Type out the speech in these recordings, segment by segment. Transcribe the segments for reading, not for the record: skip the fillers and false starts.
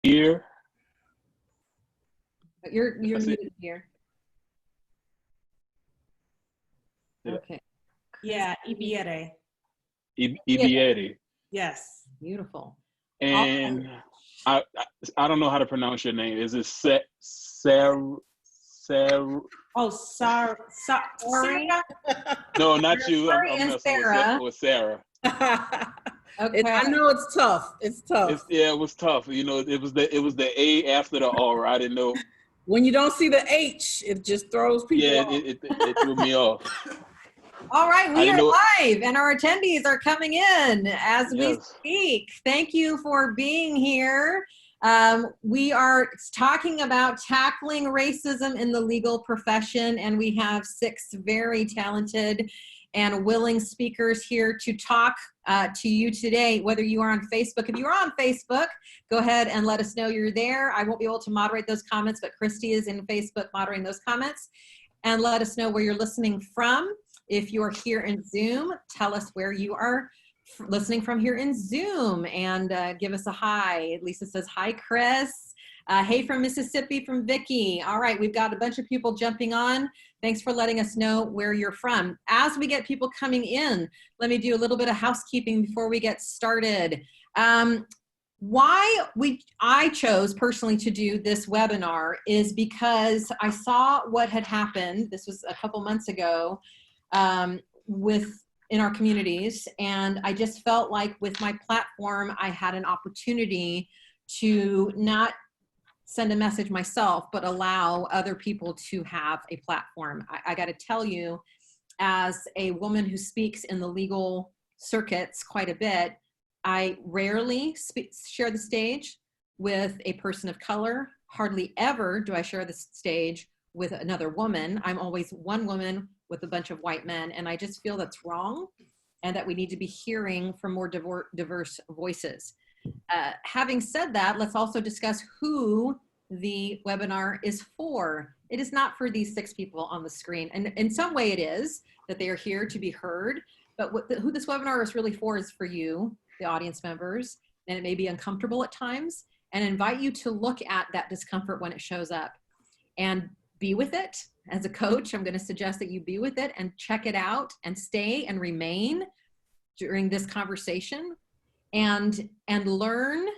Here. You're muted here. Okay. Yeah, Ibiere. Ibiere. Yes. Beautiful. And I don't know how to pronounce your name. Is it Sara? Oh, Sara. No, not you. I'm and messing Sarah. with Sarah. Okay. I know it's tough. It's tough. Yeah, it was tough. You know, it was the A after the R. I didn't know. When you don't see the H, it just throws people off. It threw me off. All right, we are live and our attendees are coming in as we speak. Thank you for being here. We are talking about tackling racism in the legal profession, and we have 6 very talented and willing speakers here to talk to you today, whether you are on Facebook. If you are on Facebook, go ahead and let us know you're there. I won't be able to moderate those comments, but Christy is in Facebook moderating those comments. And let us know where you're listening from. If you're here in Zoom, tell us where you are listening from here in Zoom and give us a hi. Lisa says, hi, Chris. Hey from Mississippi from Vicky. All right, we've got a bunch of people jumping on. Thanks for letting us know where you're from. As we get people coming in, let me do a little bit of housekeeping before we get started. Why I chose personally to do this webinar is because I saw what had happened. This was a couple months ago in our communities, and I just felt like with my platform, I had an opportunity to not send a message myself, but allow other people to have a platform. I got to tell you, as a woman who speaks in the legal circuits quite a bit, I rarely share the stage with a person of color. Hardly ever do I share the stage with another woman. I'm always one woman with a bunch of white men, and I just feel that's wrong and that we need to be hearing from more diverse voices. Having said that, let's also discuss who the webinar is for. It is not for these 6 people on the screen, and in some way it is, that they are here to be heard, but who this webinar is really for is for you, the audience members, and it may be uncomfortable at times, and invite you to look at that discomfort when it shows up and be with it. As a coach, I'm going to suggest that you be with it and check it out and stay and remain during this conversation and learn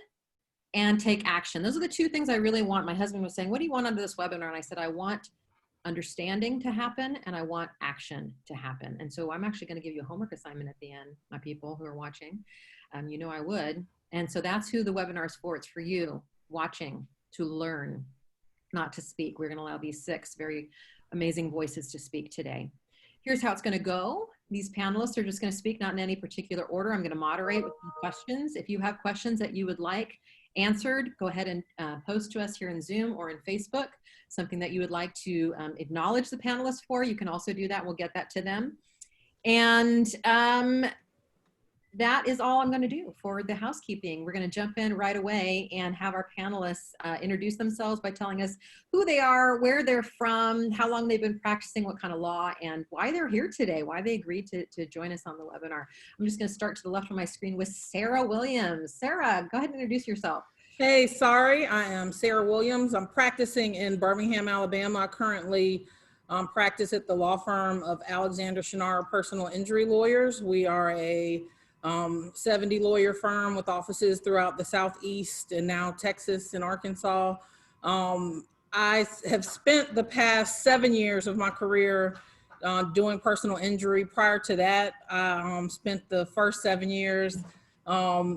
and take action. Those are the 2 things I really want. My husband was saying, what do you want out of this webinar? And I said, I want understanding to happen and I want action to happen. And so I'm actually going to give you a homework assignment at the end, my people who are watching. You know I would. And so that's who the webinar is for. It's for you watching to learn, not to speak. We're going to allow these 6 very amazing voices to speak today. Here's how it's going to go. These panelists are just going to speak, not in any particular order. I'm going to moderate with some questions. If you have questions that you would like answered, go ahead and post to us here in Zoom or in Facebook, something that you would like to acknowledge the panelists for. You can also do that. We'll get that to them. And that is all I'm going to do for the housekeeping. We're going to jump in right away and have our panelists introduce themselves by telling us who they are, where they're from, how long they've been practicing, what kind of law, and why they're here today, why they agreed to join us on the webinar. I'm just going to start to the left of my screen with Sara Williams. Sara, go ahead and introduce yourself. Hey, sorry, I am Sara Williams. I'm practicing in Birmingham, Alabama. I currently practice at the law firm of Alexander Shinara Personal Injury Lawyers. We are a 70 lawyer firm with offices throughout the Southeast and now Texas and Arkansas. I have spent the past 7 years of my career doing personal injury. Prior to that, I spent the first 7 years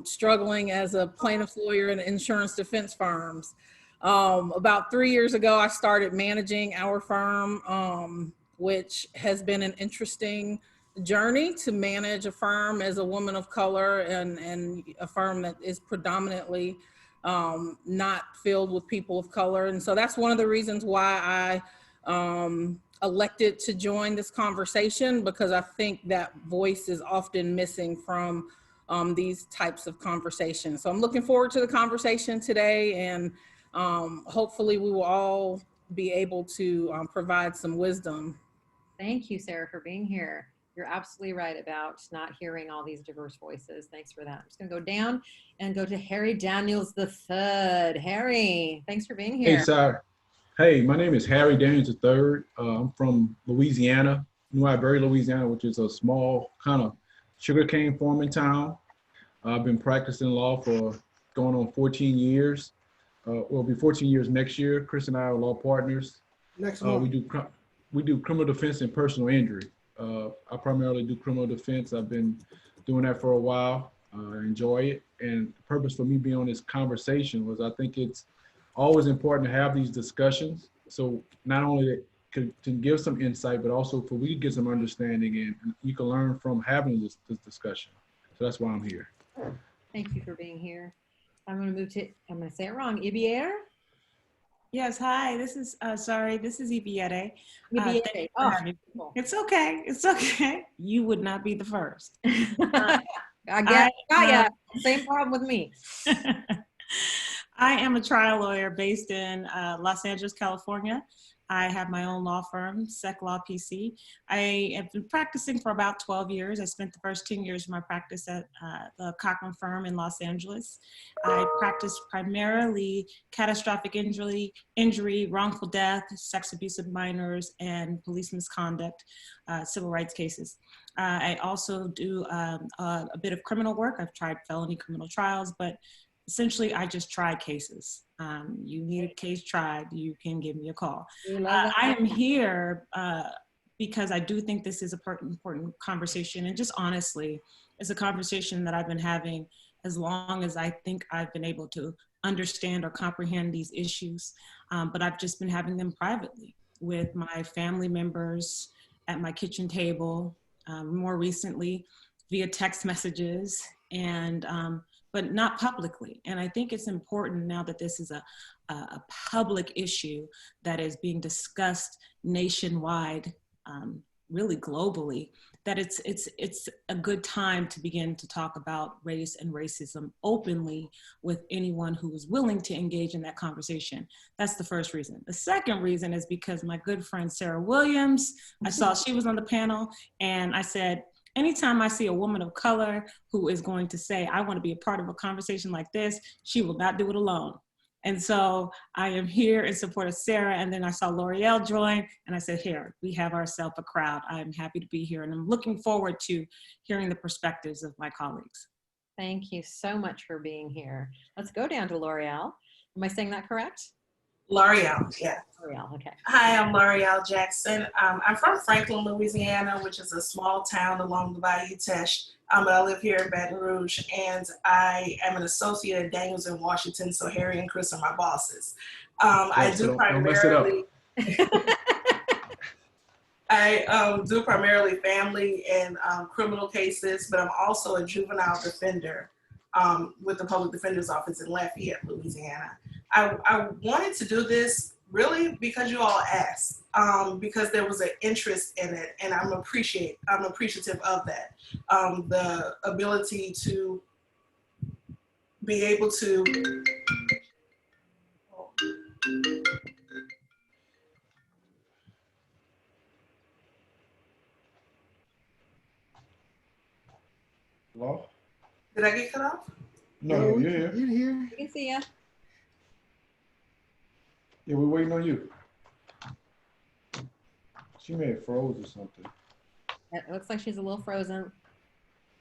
struggling as a plaintiff's lawyer in insurance defense firms. About 3 years ago, I started managing our firm, which has been an interesting journey to manage a firm as a woman of color and a firm that is predominantly not filled with people of color. And so that's one of the reasons why I elected to join this conversation, because I think that voice is often missing from these types of conversations. So I'm looking forward to the conversation today, and hopefully we will all be able to provide some wisdom. Thank you, Sara, for being here. You're absolutely right about not hearing all these diverse voices. Thanks for that. I'm just going to go down and go to Harry Daniels III. Harry, thanks for being Hey, here. Sara. Hey, my name is Harry Daniels III. I'm from Louisiana, New Ibiere, Louisiana, which is a small kind of sugarcane farming town. I've been practicing law for going on 14 years. It'll be 14 years next year. Chris and I are law partners. Next month. We do criminal defense and personal injury. I primarily do criminal defense. I've been doing that for a while. I enjoy it. And the purpose for me being on this conversation was I think it's always important to have these discussions. So not only to give some insight, but also for we to get some understanding and you can learn from having this discussion. So that's why I'm here. Thank you for being here. I'm going to move to, I'm going to say it wrong, Ibiere? Yes, hi, this is, sorry, this is Ibiere. Ibiere. Thank you for Oh, having me. cool. It's okay, it's okay. You would not be the first. I guess, same problem with me. I am a trial lawyer based in Los Angeles, California. I have my own law firm, Seck Law PC. I have been practicing for about 12 years. I spent the first 10 years of my practice at the Cochran firm in Los Angeles. I practiced primarily catastrophic injury, wrongful death, sex abuse of minors, and police misconduct, civil rights cases. I also do a bit of criminal work. I've tried felony criminal trials, but essentially, I just try cases. You need a case tried, you can give me a call. I am here because I do think this is an important conversation. And just honestly, it's a conversation that I've been having as long as I think I've been able to understand or comprehend these issues. But I've just been having them privately with my family members at my kitchen table, more recently via text messages, and but not publicly. And I think it's important now that this is a public issue that is being discussed nationwide, really globally, that it's a good time to begin to talk about race and racism openly with anyone who is willing to engage in that conversation. That's the first reason. The second reason is because my good friend Sara Williams, I saw she was on the panel, and I said, anytime I see a woman of color who is going to say, I want to be a part of a conversation like this, she will not do it alone. And so I am here in support of Sara. And then I saw Loreal join, and I said, here, we have ourselves a crowd. I am happy to be here, and I'm looking forward to hearing the perspectives of my colleagues. Thank you so much for being here. Let's go down to Loreal. Am I saying that correct? Loreal, yeah. Loreal, okay. Hi, I'm Loreal Jackson. I'm from Franklin, Louisiana, which is a small town along the Bayou Teche. But I live here in Baton Rouge, and I am an associate at Daniels in Washington, so Harry and Chris are my bosses. I do primarily, I do primarily family and criminal cases, but I'm also a juvenile defender with the Public Defender's Office in Lafayette, Louisiana. I wanted to do this really because you all asked, because there was an interest in it, and I'm appreciative of that. The ability to be able to Law? Did I get cut off? No, you're here. You're here. We can see you. Yeah, we're waiting on you. She may have froze or something. It looks like she's a little frozen.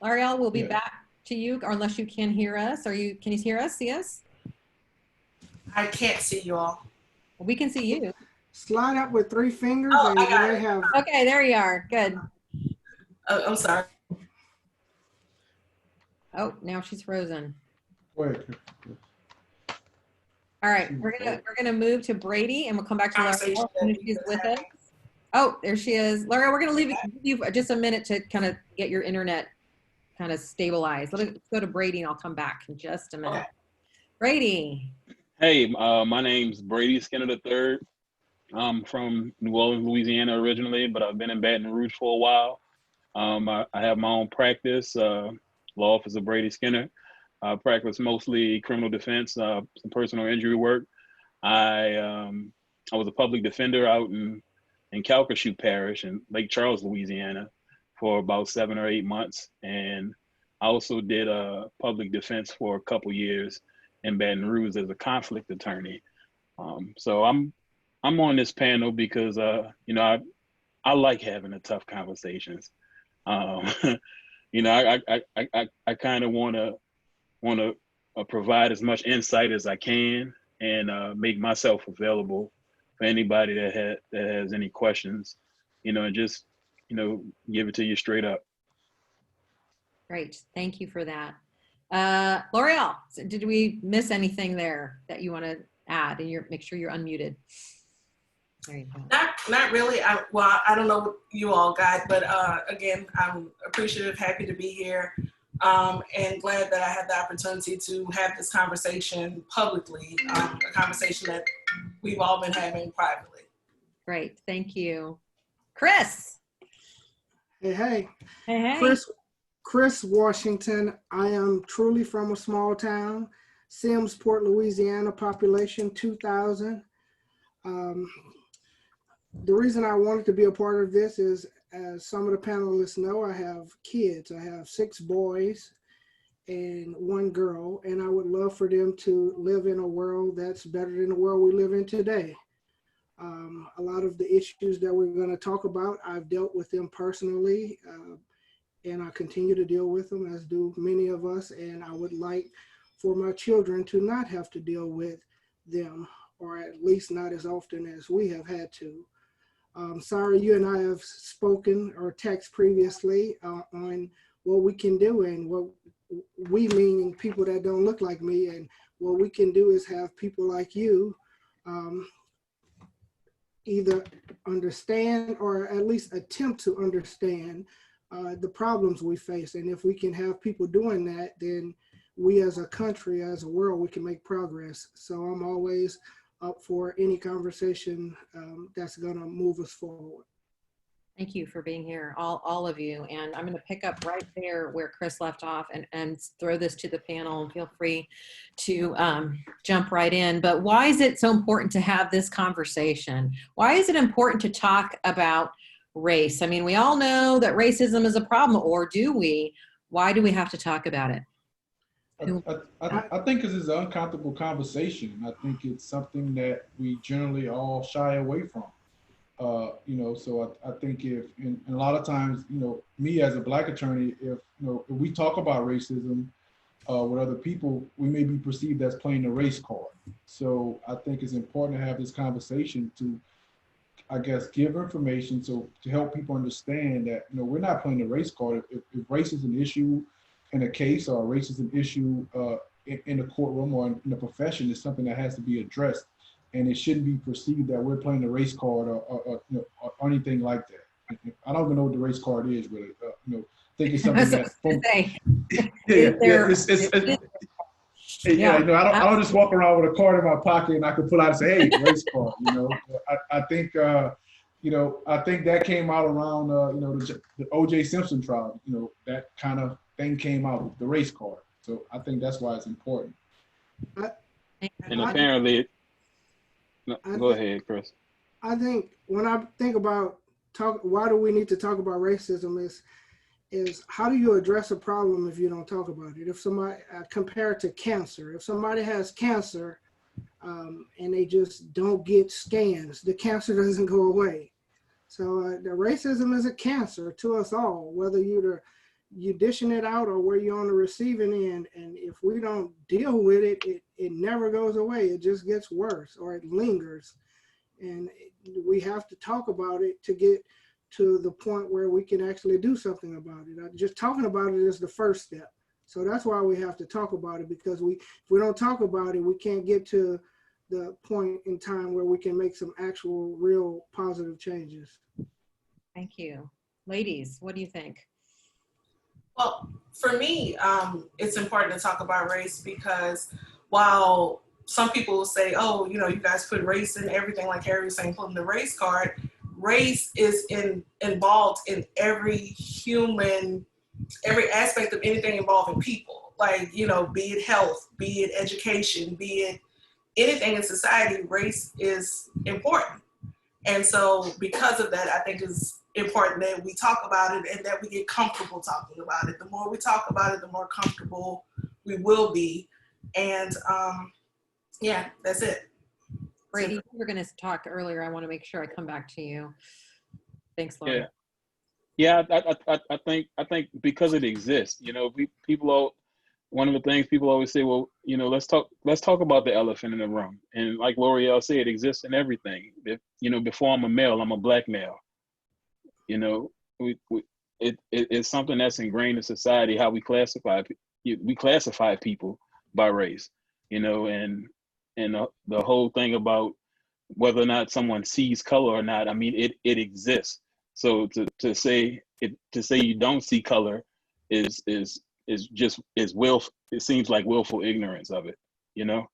Loreal, we'll be back to you, or unless you can hear us. Can you hear us, see us? I can't see you all. Well, we can see you. Slide up with 3 fingers. Oh, and I you got may it. have. Okay, there you are. Good. I'm sorry. Oh, now she's frozen. Wait. All right, we're gonna move to Brady, and we'll come back to Loreal when she's with us. Oh, there she is. Loreal, we're gonna leave you just a minute to kind of get your internet kind of stabilized. Let's go to Brady, and I'll come back in just a minute. Okay. Brady. Hey, my name's Brady Skinner III. I'm from New Orleans, Louisiana originally, but I've been in Baton Rouge for a while. I have my own practice, law office of Brady Skinner. I practice mostly criminal defense, some personal injury work. I was a public defender out in Calcasieu Parish in Lake Charles, Louisiana. for about 7 or 8 months. And I also did public defense for a couple years in Baton Rouge as a conflict attorney. So I'm on this panel because you know, I like having the tough conversations. You know, I kind of want to provide as much insight as I can and make myself available for anybody that has any questions, you know, and just, you know, give it to you straight up. Great, thank you for that. Loreal, did we miss anything there that you want to add? And make sure you're unmuted. There you go. Not really. Well, I don't know what you all got, but again, I'm appreciative, happy to be here, and glad that I had the opportunity to have this conversation publicly, a conversation that we've all been having privately. Great, thank you. Chris. Hey. Hey. Chris Washington. I am truly from a small town, Simmsport, Louisiana, population 2,000. The reason I wanted to be a part of this is, as some of the panelists know, I have kids. I have 6 boys and 1 girl, and I would love for them to live in a world that's better than the world we live in today. A lot of the issues that we're going to talk about, I've dealt with them personally, and I continue to deal with them, as do many of us, and I would like for my children to not have to deal with them, or at least not as often as we have had to. Sara, you and I have spoken or text previously on what we can do, and what we mean people that don't look like me, and what we can do is have people like you either understand or at least attempt to understand the problems we face. And if we can have people doing that, then we as a country, as a world, we can make progress. So I'm always up for any conversation that's gonna move us forward. Thank you for being here, all of you. And I'm going to pick up right there where Chris left off and throw this to the panel, and feel free to jump right in. But why is it so important to have this conversation? Why is it important to talk about race? I mean, we all know that racism is a problem, or do we? Why do we have to talk about it? I think because it's an uncomfortable conversation. I think it's something that we generally all shy away from. You know, so I think and a lot of times, you know, me as a Black attorney, if we talk about racism with other people, we may be perceived as playing the race card. So I think it's important to have this conversation to, I guess, give information to help people understand that, you know, we're not playing the race card. If race is an issue in a case, or race is an issue in the courtroom or in the profession, it's something that has to be addressed. And it shouldn't be perceived that we're playing the race card or anything like that. I don't even know what the race card is, really. I think it's something I don't just walk around with a card in my pocket and I can pull out and say, hey, race card. You know, I think I think that came out around the O.J. Simpson trial. You know, that kind of thing came out, the race card. So I think that's why it's important. And apparently. No, go ahead, Chris. I think when I think about why do we need to talk about racism is how do you address a problem if you don't talk about it? If somebody, compare it to cancer, if somebody has cancer and they just don't get scans, the cancer doesn't go away. So the racism is a cancer to us all, whether you're dishing it out or where you're on the receiving end. And if we don't deal with it, it never goes away. It just gets worse, or it lingers. And we have to talk about it to get to the point where we can actually do something about it. Just talking about it is the first step. So that's why we have to talk about it, because if we don't talk about it, we can't get to the point in time where we can make some actual, real positive changes. Thank you. Ladies, what do you think? Well, for me, it's important to talk about race because while some people will say, oh, you know, you guys put race in everything, like Harry was saying, putting the race card, race is involved in every aspect of anything involving people. Like, you know, be it health, be it education, be it anything in society, race is important. And so because of that, I think important that we talk about it and that we get comfortable talking about it. The more we talk about it, the more comfortable we will be. And yeah, that's it. Brady, you were going to talk earlier. I want to make sure I come back to you. Thanks, Lauren. Yeah, I think because it exists, you know, one of the things people always say, well, you know, let's talk about the elephant in the room. And like Loreal said, it exists in everything. If, you know, before I'm a male, I'm a black male. You know, it's something that's ingrained in society, how we classify people by race, you know, and the whole thing about whether or not someone sees color or not, I mean, it exists. So to say you don't see color is willful. It seems like willful ignorance of it, you know.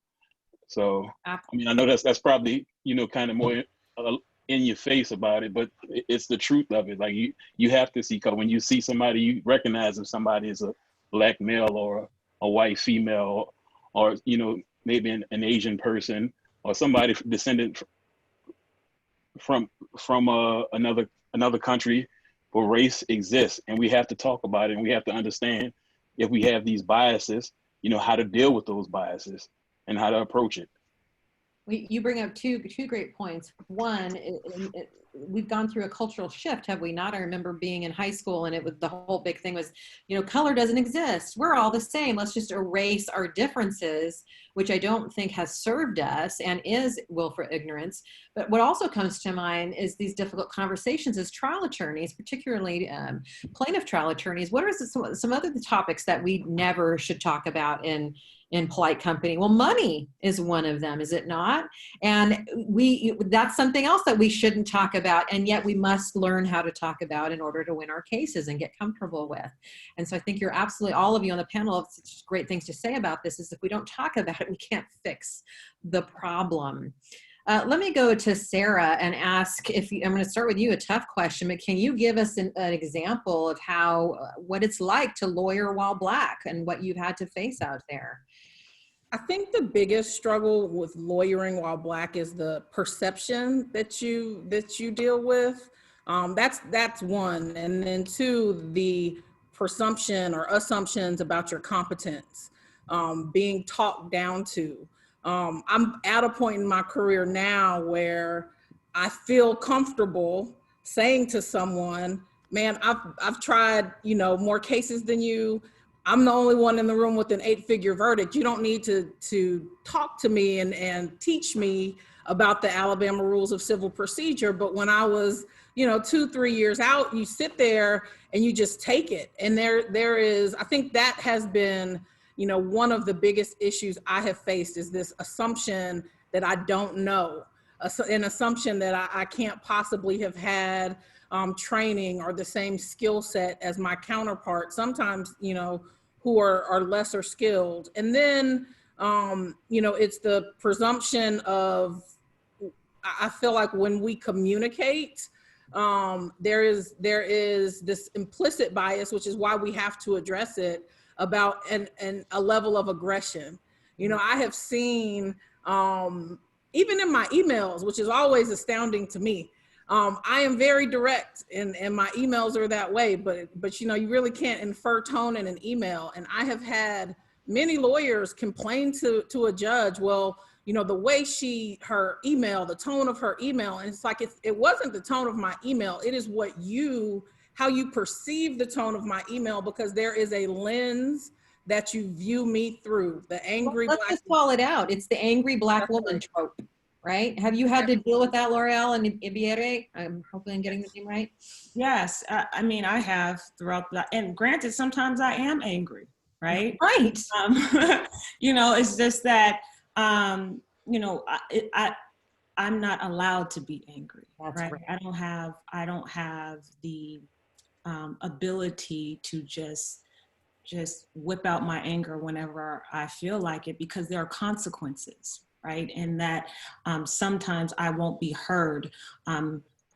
So I mean, I know that's probably, you know, kind of more in your face about it, but it's the truth of it. Like you have to see color. When you see somebody, you recognize if somebody is a black male or a white female, or you know, maybe an Asian person or somebody descended from another country. But race exists, and we have to talk about it, and we have to understand if we have these biases, you know, how to deal with those biases and how to approach it. You bring up two great points. One, we've gone through a cultural shift, have we not? I remember being in high school, and the whole big thing was, you know, color doesn't exist. We're all the same. Let's just erase our differences, which I don't think has served us and is willful ignorance. But what also comes to mind is these difficult conversations as trial attorneys, particularly plaintiff trial attorneys. What are some other topics that we never should talk about in polite company? Well, money is one of them, is it not? And that's something else that we shouldn't talk about, and yet we must learn how to talk about in order to win our cases and get comfortable with. And so I think you're absolutely, all of you on the panel have such great things to say about this, is if we don't talk about it, we can't fix the problem. Let me go to Sara and ask I'm going to start with you, a tough question, but can you give us an example of what it's like to lawyer while Black and what you've had to face out there? I think the biggest struggle with lawyering while Black is the perception that you deal with. That's one. And then two, the presumption or assumptions about your competence, being talked down to. I'm at a point in my career now where I feel comfortable saying to someone, man, I've tried, you know, more cases than you. I'm the only one in the room with an 8-figure verdict. You don't need to talk to me and teach me about the Alabama rules of civil procedure. But when I was, you know, 2-3 years out, you sit there and you just take it. And there is, I think that has been, you know, one of the biggest issues I have faced is this assumption that I don't know, an assumption that I can't possibly have had training or the same skill set as my counterpart, sometimes, you know, who are lesser skilled. And then, you know, it's the presumption of, I feel like when we communicate, there is this implicit bias, which is why we have to address it, about a level of aggression. You know, I have seen, even in my emails, which is always astounding to me, I am very direct and my emails are that way, but you know, you really can't infer tone in an email. And I have had many lawyers complain to a judge, well, you know, the way her email, the tone of her email, and it's like, it wasn't the tone of my email, it is how you perceive the tone of my email, because there is a lens that you view me through, the angry Let's just call it out. It's the angry Black woman trope, right? Have you had to deal with that, Loreal and Ibiere? I'm hoping I'm getting the name right. Yes, I mean, I have throughout that, and granted, sometimes I am angry, right? Right. You know, it's just that, you know, I'm not allowed to be angry, right? I don't have the ability to just whip out my anger whenever I feel like it, because there are consequences, right? And that sometimes I won't be heard.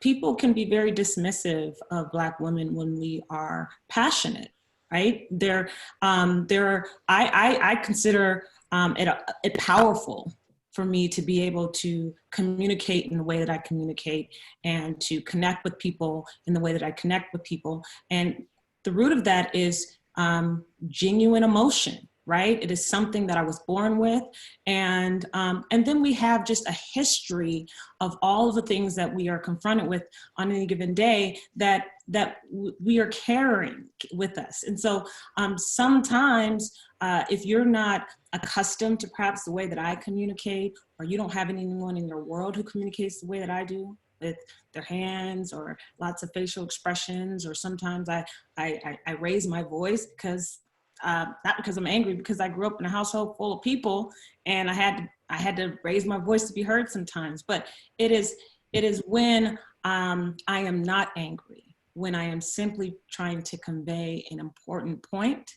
People can be very dismissive of Black women when we are passionate, right? I consider it powerful for me to be able to communicate in the way that I communicate and to connect with people in the way that I connect with people. And the root of that is genuine emotion, right? It is something that I was born with. And then we have just a history of all of the things that we are confronted with on any given day that we are carrying with us. And so sometimes if you're not accustomed to perhaps the way that I communicate, or you don't have anyone in your world who communicates the way that I do, with their hands or lots of facial expressions, or sometimes I raise my voice because not because I'm angry, because I grew up in a household full of people and I had to raise my voice to be heard sometimes. But it is when I am not angry, when I am simply trying to convey an important point,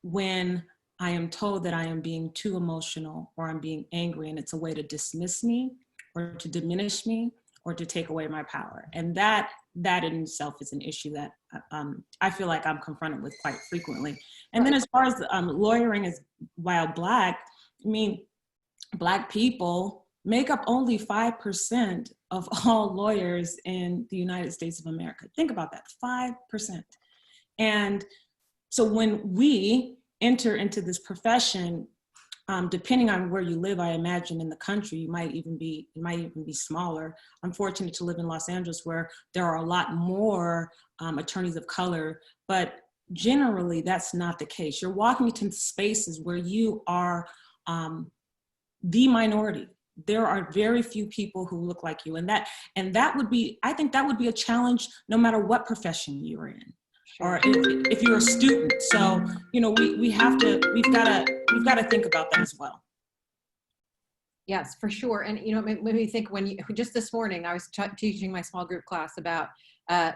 when I am told that I am being too emotional or I'm being angry and it's a way to dismiss me or to diminish me or to take away my power. And that in itself is an issue that I feel like I'm confronted with quite frequently. And then as far as lawyering is while Black, I mean, Black people make up only 5% of all lawyers in the United States of America. Think about that, 5%. And so when we enter into this profession, depending on where you live, I imagine in the country, it might even be smaller. I'm fortunate to live in Los Angeles, where there are a lot more attorneys of color, but generally that's not the case. You're walking into spaces where you are the minority. There are very few people who look like you, and that would be, I think that would be a challenge no matter what profession you're in. Or if you're a student. So, you know, we've got to think about that as well. Yes, for sure. And, you know, it made me think just this morning, I was teaching my small group class about the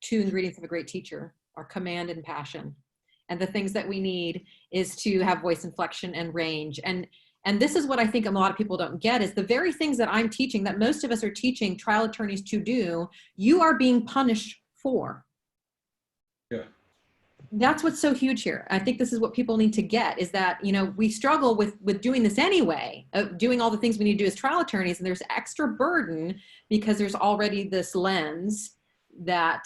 2 ingredients of a great teacher are command and passion. And the things that we need is to have voice inflection and range. And this is what I think a lot of people don't get, is the very things that I'm teaching, that most of us are teaching trial attorneys to do, you are being punished for. Yeah. That's what's so huge here. I think this is what people need to get, is that, you know, we struggle with doing this anyway, doing all the things we need to do as trial attorneys, and there's extra burden because there's already this lens that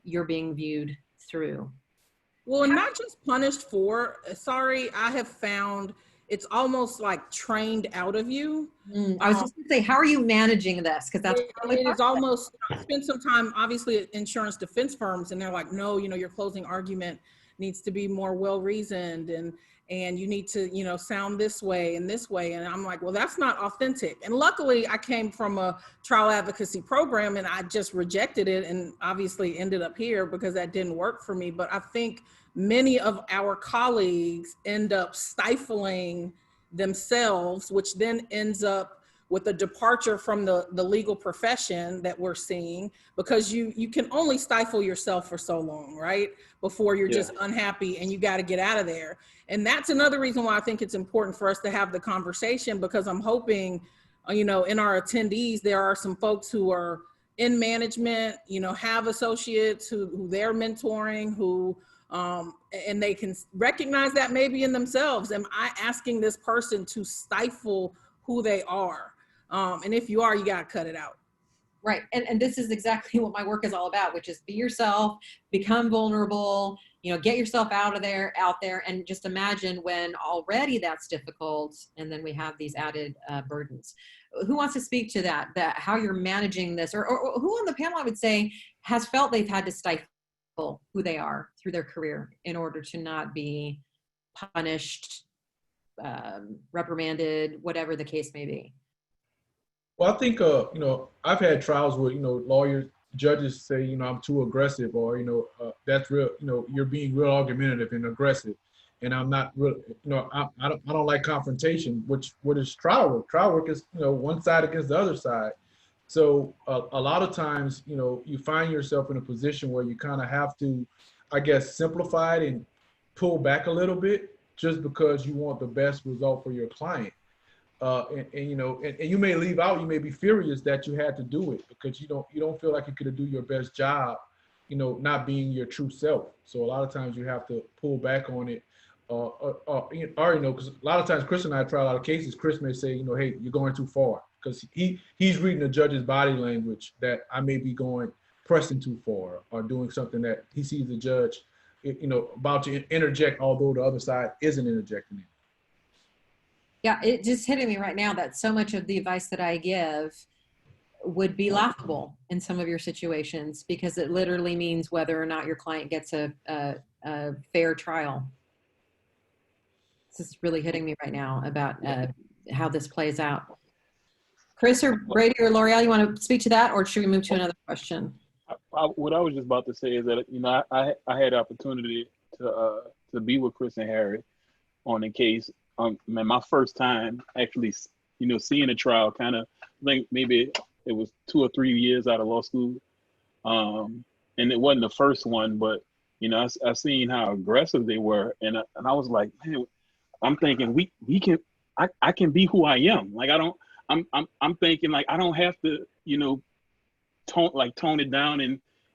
you're being viewed through. Well, and not just punished for, sorry, I have found it's almost like trained out of you. I was just gonna say, how are you managing this? Because that's it is almost, I spent some time obviously at insurance defense firms, and they're like, no, you know, your closing argument needs to be more well-reasoned, and you need to, you know, sound this way and this way. And I'm like, well, that's not authentic. And luckily I came from a trial advocacy program and I just rejected it, and obviously ended up here because that didn't work for me. But I think many of our colleagues end up stifling themselves, which then ends up with a departure from the legal profession that we're seeing, because you can only stifle yourself for so long, right? Before you're just unhappy and you got to get out of there. And that's another reason why I think it's important for us to have the conversation, because I'm hoping, you know, in our attendees, there are some folks who are in management, you know, have associates who they're mentoring, who, and they can recognize that maybe in themselves. Am I asking this person to stifle who they are? And if you are, you got to cut it out. right. And this is exactly what my work is all about, which is be yourself, become vulnerable, you know, get yourself out there, and just imagine when already that's difficult, and then we have these added burdens. Who wants to speak to that how you're managing this, or who on the panel, I would say, has felt they've had to stifle who they are through their career in order to not be punished, reprimanded, whatever the case may be? Well, I think, you know, I've had trials where, you know, judges say, you know, I'm too aggressive, or, you know, that's real, you know, you're being real argumentative and aggressive. And I'm not real, you know, I don't like confrontation, what is trial work? Trial work is, you know, one side against the other side. So a lot of times, you know, you find yourself in a position where you kind of have to, I guess, simplify it and pull back a little bit, just because you want the best result for your client. And you know, and you may leave out, you may be furious that you had to do it because you don't feel like you could do your best job, you know, not being your true self. So a lot of times you have to pull back on it. because a lot of times Chris and I try a lot of cases. Chris may say, hey, you're going too far, because he's reading the judge's body language that I may be pressing too far, or doing something that he sees the judge, about to interject, although the other side isn't interjecting it. Yeah, it just hitting me right now that so much of the advice that I give would be laughable in some of your situations, because it literally means whether or not your client gets a fair trial. This is really hitting me right now about how this plays out. Chris or Brady or Loreal, you want to speak to that, or should we move to another question? What I was just about to say is that I had the opportunity to be with Chris and Harry on the case. My first time actually, seeing a trial, kind of, I think maybe it was 2 or 3 years out of law school, and it wasn't the first one, but I seen how aggressive they were, and I was like, man, I'm thinking I can be who I am. Like I'm thinking like I don't have to tone it down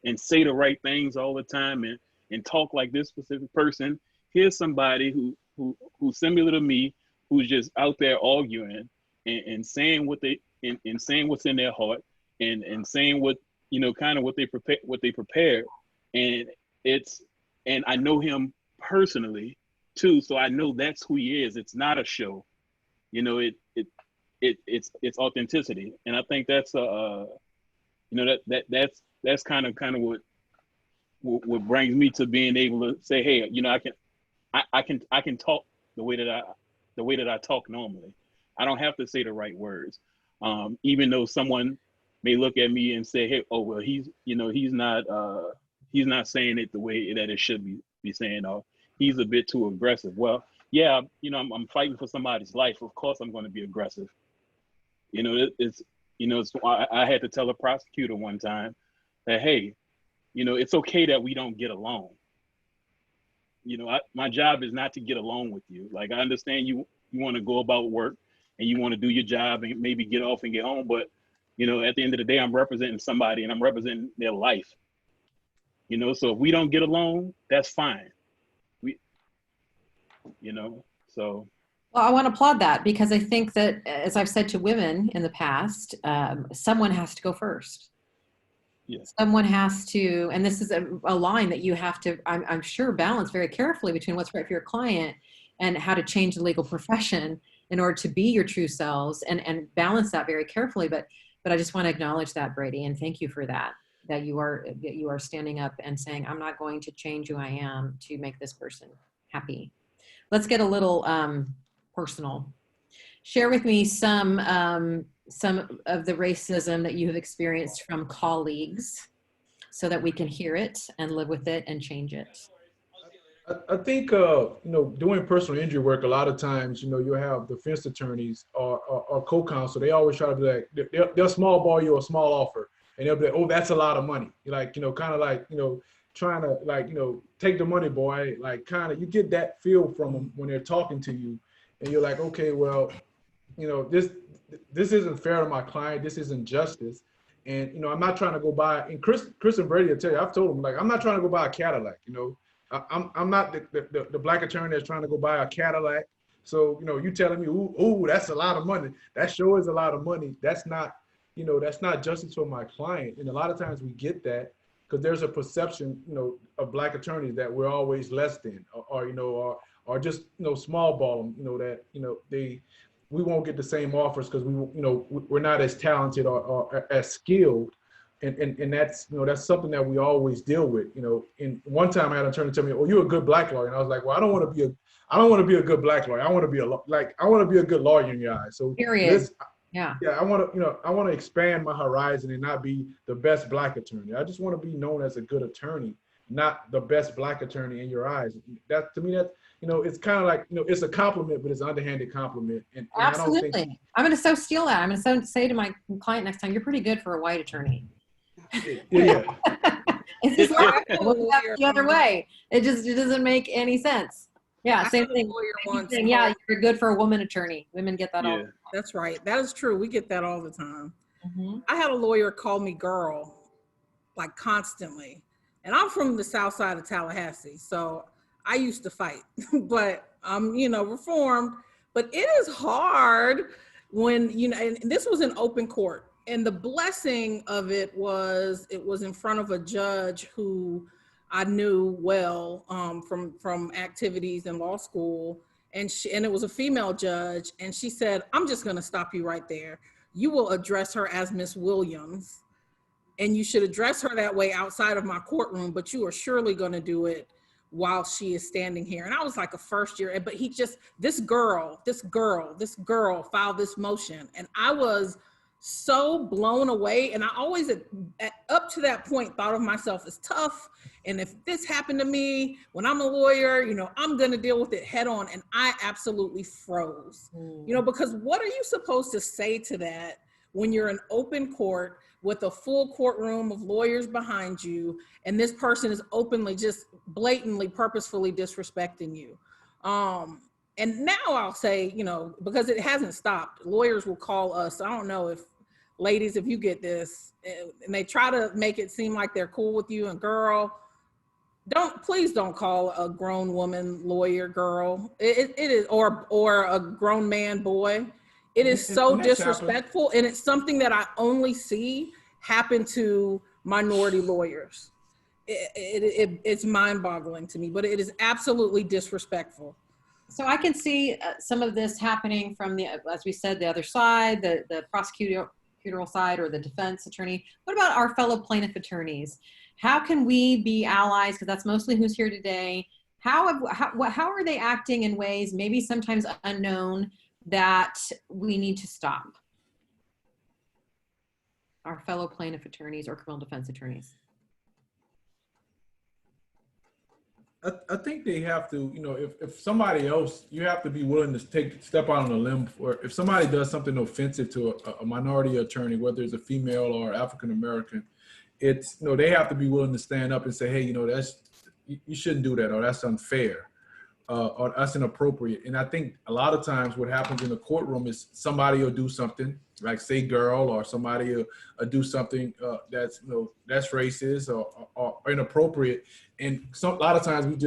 and say the right things all the time and talk like this specific person. Here's somebody who's similar to me, who's just out there arguing and saying what and saying what's in their heart and saying what kind of what they prepared, and I know him personally too, so I know that's who he is. It's not a show, it's authenticity, and I think that's that's kind of what brings me to being able to say, hey, I can talk the way that I talk normally. I don't have to say the right words, even though someone may look at me and say, hey, oh well, he's not saying it the way that it should be saying, or he's a bit too aggressive. Well, yeah, I'm fighting for somebody's life. Of course, I'm going to be aggressive. I had to tell a prosecutor one time that, hey, it's okay that we don't get along. My job is not to get along with you. Like, I understand you want to go about work and you want to do your job and maybe get off and get home, but at the end of the day, I'm representing somebody and I'm representing their life. So if we don't get along, that's fine. So. Well, I want to applaud that, because I think that, as I've said to women in the past, someone has to go first. Yes. Someone has to, and this is a line that you have to, I'm sure, balance very carefully between what's right for your client and how to change the legal profession in order to be your true selves, and balance that very carefully. But I just want to acknowledge that, Brady, and thank you for that you are standing up and saying, I'm not going to change who I am to make this person happy. Let's get a little personal. Share with me some of the racism that you have experienced from colleagues, so that we can hear it and live with it and change it. I think, doing personal injury work, a lot of times, you have defense attorneys or co-counsel. They always try to be like, they'll small ball you a small offer, and they'll be like, oh, that's a lot of money. You're like, kind of like, trying to like, take the money, boy. Like, kind of, you get that feel from them when they're talking to you, and you're like, okay, well, this isn't fair to my client. This isn't justice. And, I'm not trying to go buy, and Chris and Brady will tell you, I've told them, like, I'm not trying to go buy a Cadillac, I'm not the black attorney that's trying to go buy a Cadillac. So, you telling me, ooh, that's a lot of money. That sure is a lot of money. That's not, that's not justice for my client. And a lot of times we get that because there's a perception, of black attorneys that we're always less than, or just, small ball them, that, we won't get the same offers because we're not as talented or as skilled. And that's, that's something that we always deal with, And one time I had an attorney tell me, oh, you're a good black lawyer. And I was like, well, I don't want to be a good black lawyer. I want to be a good lawyer in your eyes. So period. Yeah, I want to expand my horizon and not be the best black attorney. I just want to be known as a good attorney, not the best black attorney in your eyes. That, to me, that, it's kind of like, it's a compliment, but it's an underhanded compliment. And absolutely. I don't think, I'm going to steal that. I'm going to say to my client next time, you're pretty good for a white attorney. Yeah. It's just like, the other way. It doesn't make any sense. Yeah, same thing. Yeah, you're good for a woman attorney. Women get that all. That's right. That is true. We get that all the time. Mm-hmm. I had a lawyer call me girl, like constantly. And I'm from the south side of Tallahassee. So I used to fight, but I'm, you know, reformed. But it is hard when, you know, and this was in open court. And the blessing of it was in front of a judge who I knew well from activities in law school. And it was a female judge. And she said, I'm just going to stop you right there. You will address her as Miss Williams. And you should address her that way outside of my courtroom, but you are surely going to do it while she is standing here. And I was like a first year, but this girl filed this motion. And I was so blown away. And I always, up to that point, thought of myself as tough. And if this happened to me when I'm a lawyer, you know, I'm going to deal with it head on. And I absolutely froze, you know, because what are you supposed to say to that when you're in open court with a full courtroom of lawyers behind you, and this person is openly, just blatantly, purposefully disrespecting you? And now I'll say, you know, because it hasn't stopped, lawyers will call us. I don't know if, ladies, if you get this, and they try to make it seem like they're cool with you, and girl, please don't call a grown woman lawyer girl. It is, or a grown man boy. It is so disrespectful, and it's something that I only see happen to minority lawyers. It's mind-boggling to me, but it is absolutely disrespectful. So I can see some of this happening from the, as we said, the other side, the prosecutorial side or the defense attorney. What about our fellow plaintiff attorneys? How can we be allies? Because that's mostly who's here today. How are they acting in ways maybe sometimes unknown that we need to stop? Our fellow plaintiff attorneys or criminal defense attorneys. I think they have to, you know, if somebody else, you have to be willing to step out on a limb. Or if somebody does something offensive to a minority attorney, whether it's a female or African American, it's, you know, they have to be willing to stand up and say, hey, you know, you shouldn't do that, or that's unfair. Or that's inappropriate. And I think a lot of times what happens in the courtroom is somebody will do something, like say girl, or somebody will do something that's, you know, that's racist or inappropriate. And a lot of times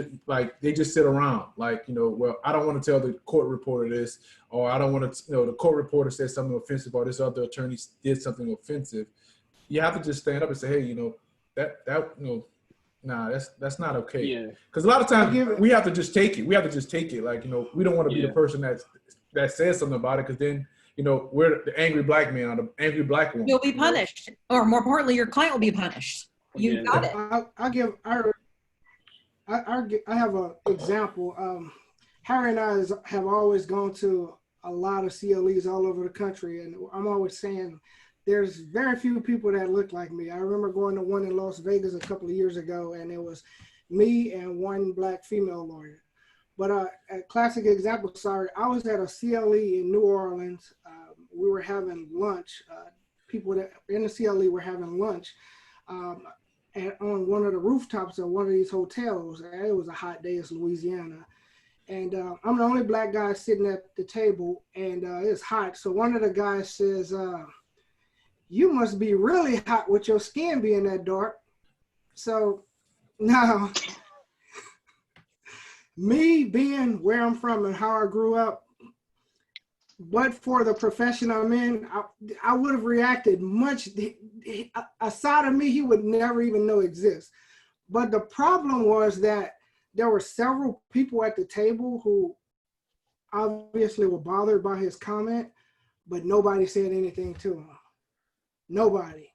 they just sit around, like, you know, well, I don't want to tell the court reporter this, or I don't want to, you know, the court reporter said something offensive, or this other attorney did something offensive. You have to just stand up and say, hey, you know, that you know, nah, that's not okay. Yeah. Because a lot of times we have to just take it. We have to just take it. Like, you know, we don't want to be the person that says something about it, because then, you know, we're the angry black man or the angry black woman. You'll be punished, or more importantly, your client will be punished. You got it. I have an example. Harry and I have always gone to a lot of CLEs all over the country, and I'm always saying there's very few people that look like me. I remember going to one in Las Vegas a couple of years ago, and it was me and one black female lawyer. But a classic example, sorry, I was at a CLE in New Orleans. We were having lunch. People that in the CLE were having lunch on one of the rooftops of one of these hotels. And it was a hot day, it's Louisiana. And I'm the only black guy sitting at the table, and it's hot. So one of the guys says, you must be really hot with your skin being that dark. So now, me being where I'm from and how I grew up, but for the profession I'm in, I would have reacted much. A side of me he would never even know exists. But the problem was that there were several people at the table who obviously were bothered by his comment, but nobody said anything to him. Nobody.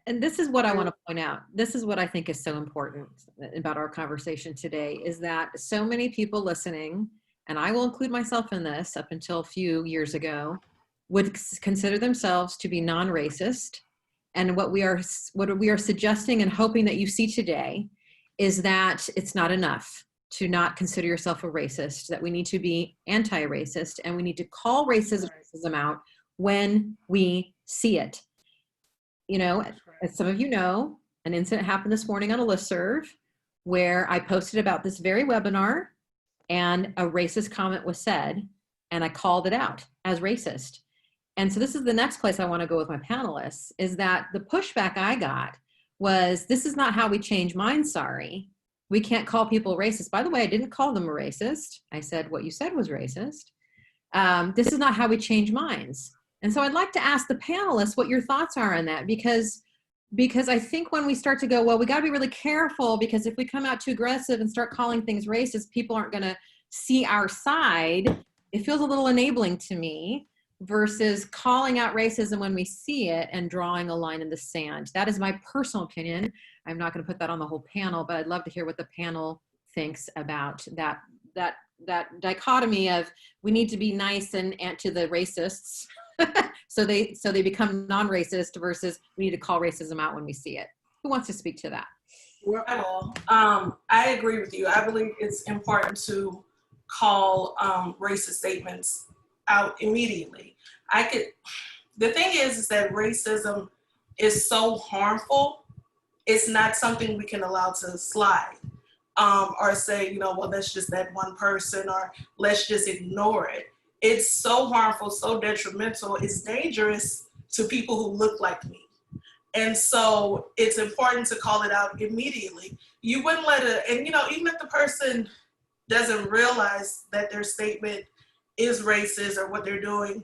And this is what I want to point out. This is what I think is so important about our conversation today, is that so many people listening, and I will include myself in this, up until a few years ago, would consider themselves to be non-racist. And what we are suggesting and hoping that you see today is that it's not enough to not consider yourself a racist, that we need to be anti-racist, and we need to call racism out when we see it. You know, as some of you know, an incident happened this morning on a listserv where I posted about this very webinar, and a racist comment was said, and I called it out as racist. And so this is the next place I want to go with my panelists, is that the pushback I got was, this is not how we change minds, sorry. we can't call people racist. By the way, I didn't call them a racist. I said what you said was racist. This is not how we change minds. And so I'd like to ask the panelists what your thoughts are on that, because I think when we start to go, well, we got to be really careful, because if we come out too aggressive and start calling things racist, people aren't going to see our side. It feels a little enabling to me versus calling out racism when we see it and drawing a line in the sand. That is my personal opinion. I'm not going to put that on the whole panel, but I'd love to hear what the panel thinks about that dichotomy of we need to be nice and to the racists so they become non-racist versus we need to call racism out when we see it. Who wants to speak to that? Well, I agree with you. I believe it's important to call racist statements out immediately. The thing is that racism is so harmful. It's not something we can allow to slide or say, well, that's just that one person, or let's just ignore it. It's so harmful, so detrimental. It's dangerous to people who look like me. And so it's important to call it out immediately. You wouldn't let even if the person doesn't realize that their statement is racist or what they're doing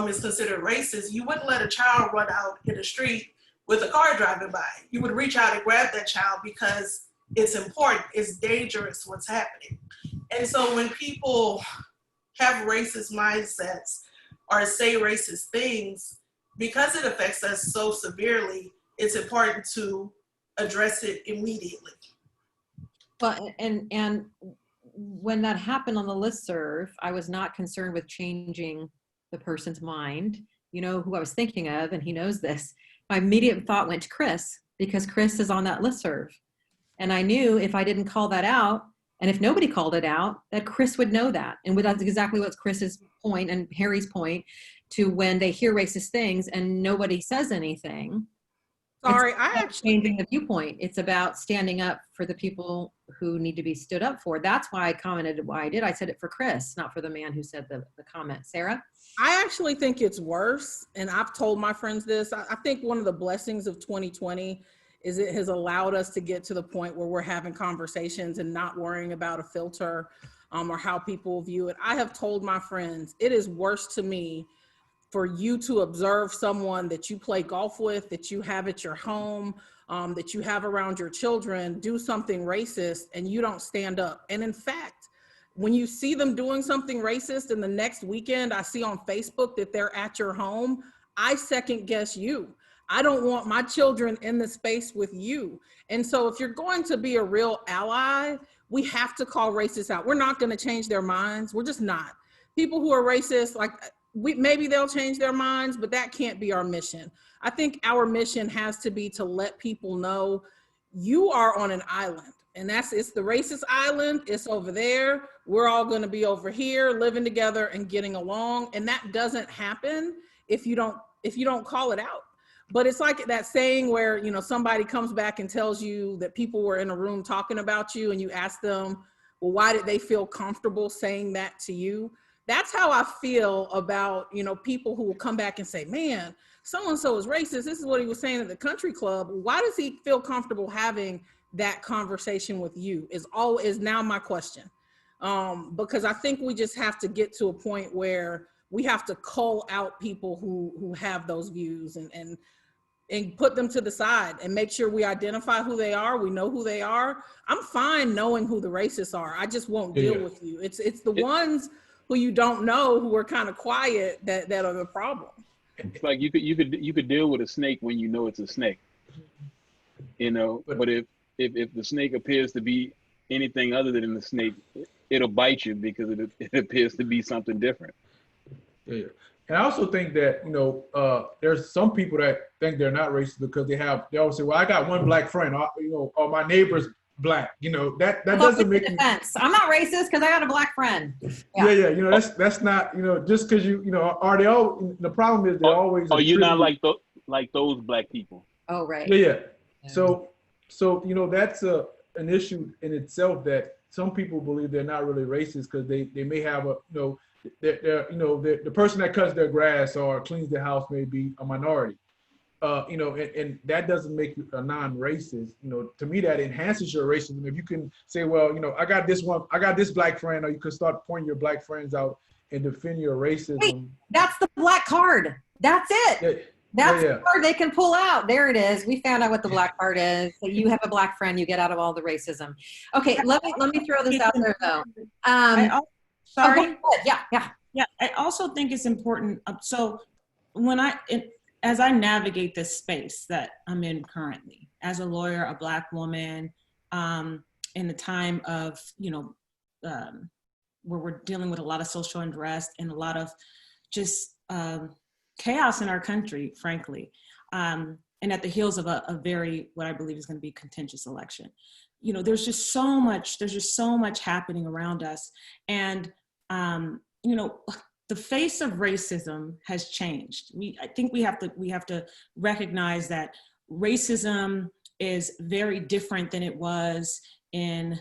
is considered racist, you wouldn't let a child run out in the street with a car driving by. You would reach out and grab that child because it's important, it's dangerous what's happening. And so when people have racist mindsets or say racist things, because it affects us so severely, it's important to address it immediately. Well, and when that happened on the listserv, I was not concerned with changing the person's mind. You know who I was thinking of, and he knows this. My immediate thought went to Chris, because Chris is on that listserv. And I knew if I didn't call that out, and if nobody called it out, that Chris would know that. And that's exactly what's Chris's point and Harry's point, to when they hear racist things and nobody says anything. Sorry, I actually changing the viewpoint. It's about standing up for the people who need to be stood up for. That's why I commented why I did. I said it for Chris, not for the man who said the comment. Sarah? I actually think it's worse. And I've told my friends this. I think one of the blessings of 2020 is it has allowed us to get to the point where we're having conversations and not worrying about a filter or how people view it. I have told my friends, it is worse to me for you to observe someone that you play golf with, that you have at your home, that you have around your children, do something racist and you don't stand up. And in fact, when you see them doing something racist and the next weekend I see on Facebook that they're at your home, I second guess you. I don't want my children in the space with you. And so if you're going to be a real ally, we have to call racists out. We're not going to change their minds. We're just not. People who are racist, maybe they'll change their minds, but that can't be our mission. I think our mission has to be to let people know you are on an island, and it's the racist island. It's over there. We're all going to be over here living together and getting along. And that doesn't happen if you don't call it out. But it's like that saying where, somebody comes back and tells you that people were in a room talking about you, and you ask them, well, why did they feel comfortable saying that to you? That's how I feel about, people who will come back and say, man, so-and-so is racist. This is what he was saying at the country club. Why does he feel comfortable having that conversation with you is now my question. Because I think we just have to get to a point where we have to call out people who have those views and put them to the side and make sure we identify who they are. We know who they are. I'm fine knowing who the racists are. I just won't deal with you. It's the ones who you don't know, who are kind of quiet, that are the problem. It's like you could deal with a snake when you know it's a snake, but if the snake appears to be anything other than the snake, it'll bite you because it appears to be something different. Yeah. And I also think that, there's some people that think they're not racist because they always say, well, I got one black friend, or my neighbor's black, that doesn't make me. I'm not racist because I got a black friend. Yeah. That's not, just because are they all, the problem is they're always. Oh, you're not like those black people. Oh, right. Yeah. So that's an issue in itself, that some people believe they're not really racist because they may have the person that cuts their grass or cleans their house may be a minority. you know, and that doesn't make you a non-racist. You know, to me, that enhances your racism. If you can say, well, you know, I got this black friend, or you could start pointing your black friends out and defend your racism. Wait, that's the black card. That's it. Yeah. That's the card they can pull out. There it is. We found out what the black card is. So you have a black friend, you get out of all the racism. Okay, let me throw this out there though. Sorry. Yeah. I also think it's important. So as I navigate this space that I'm in currently, as a lawyer, a black woman, in the time of, you know, where we're dealing with a lot of social unrest and a lot of just chaos in our country, frankly, and at the heels of a very, what I believe is going to be a contentious election. You know, there's just so much happening around us. And, you know, the face of racism has changed. I think we have to recognize that racism is very different than it was in,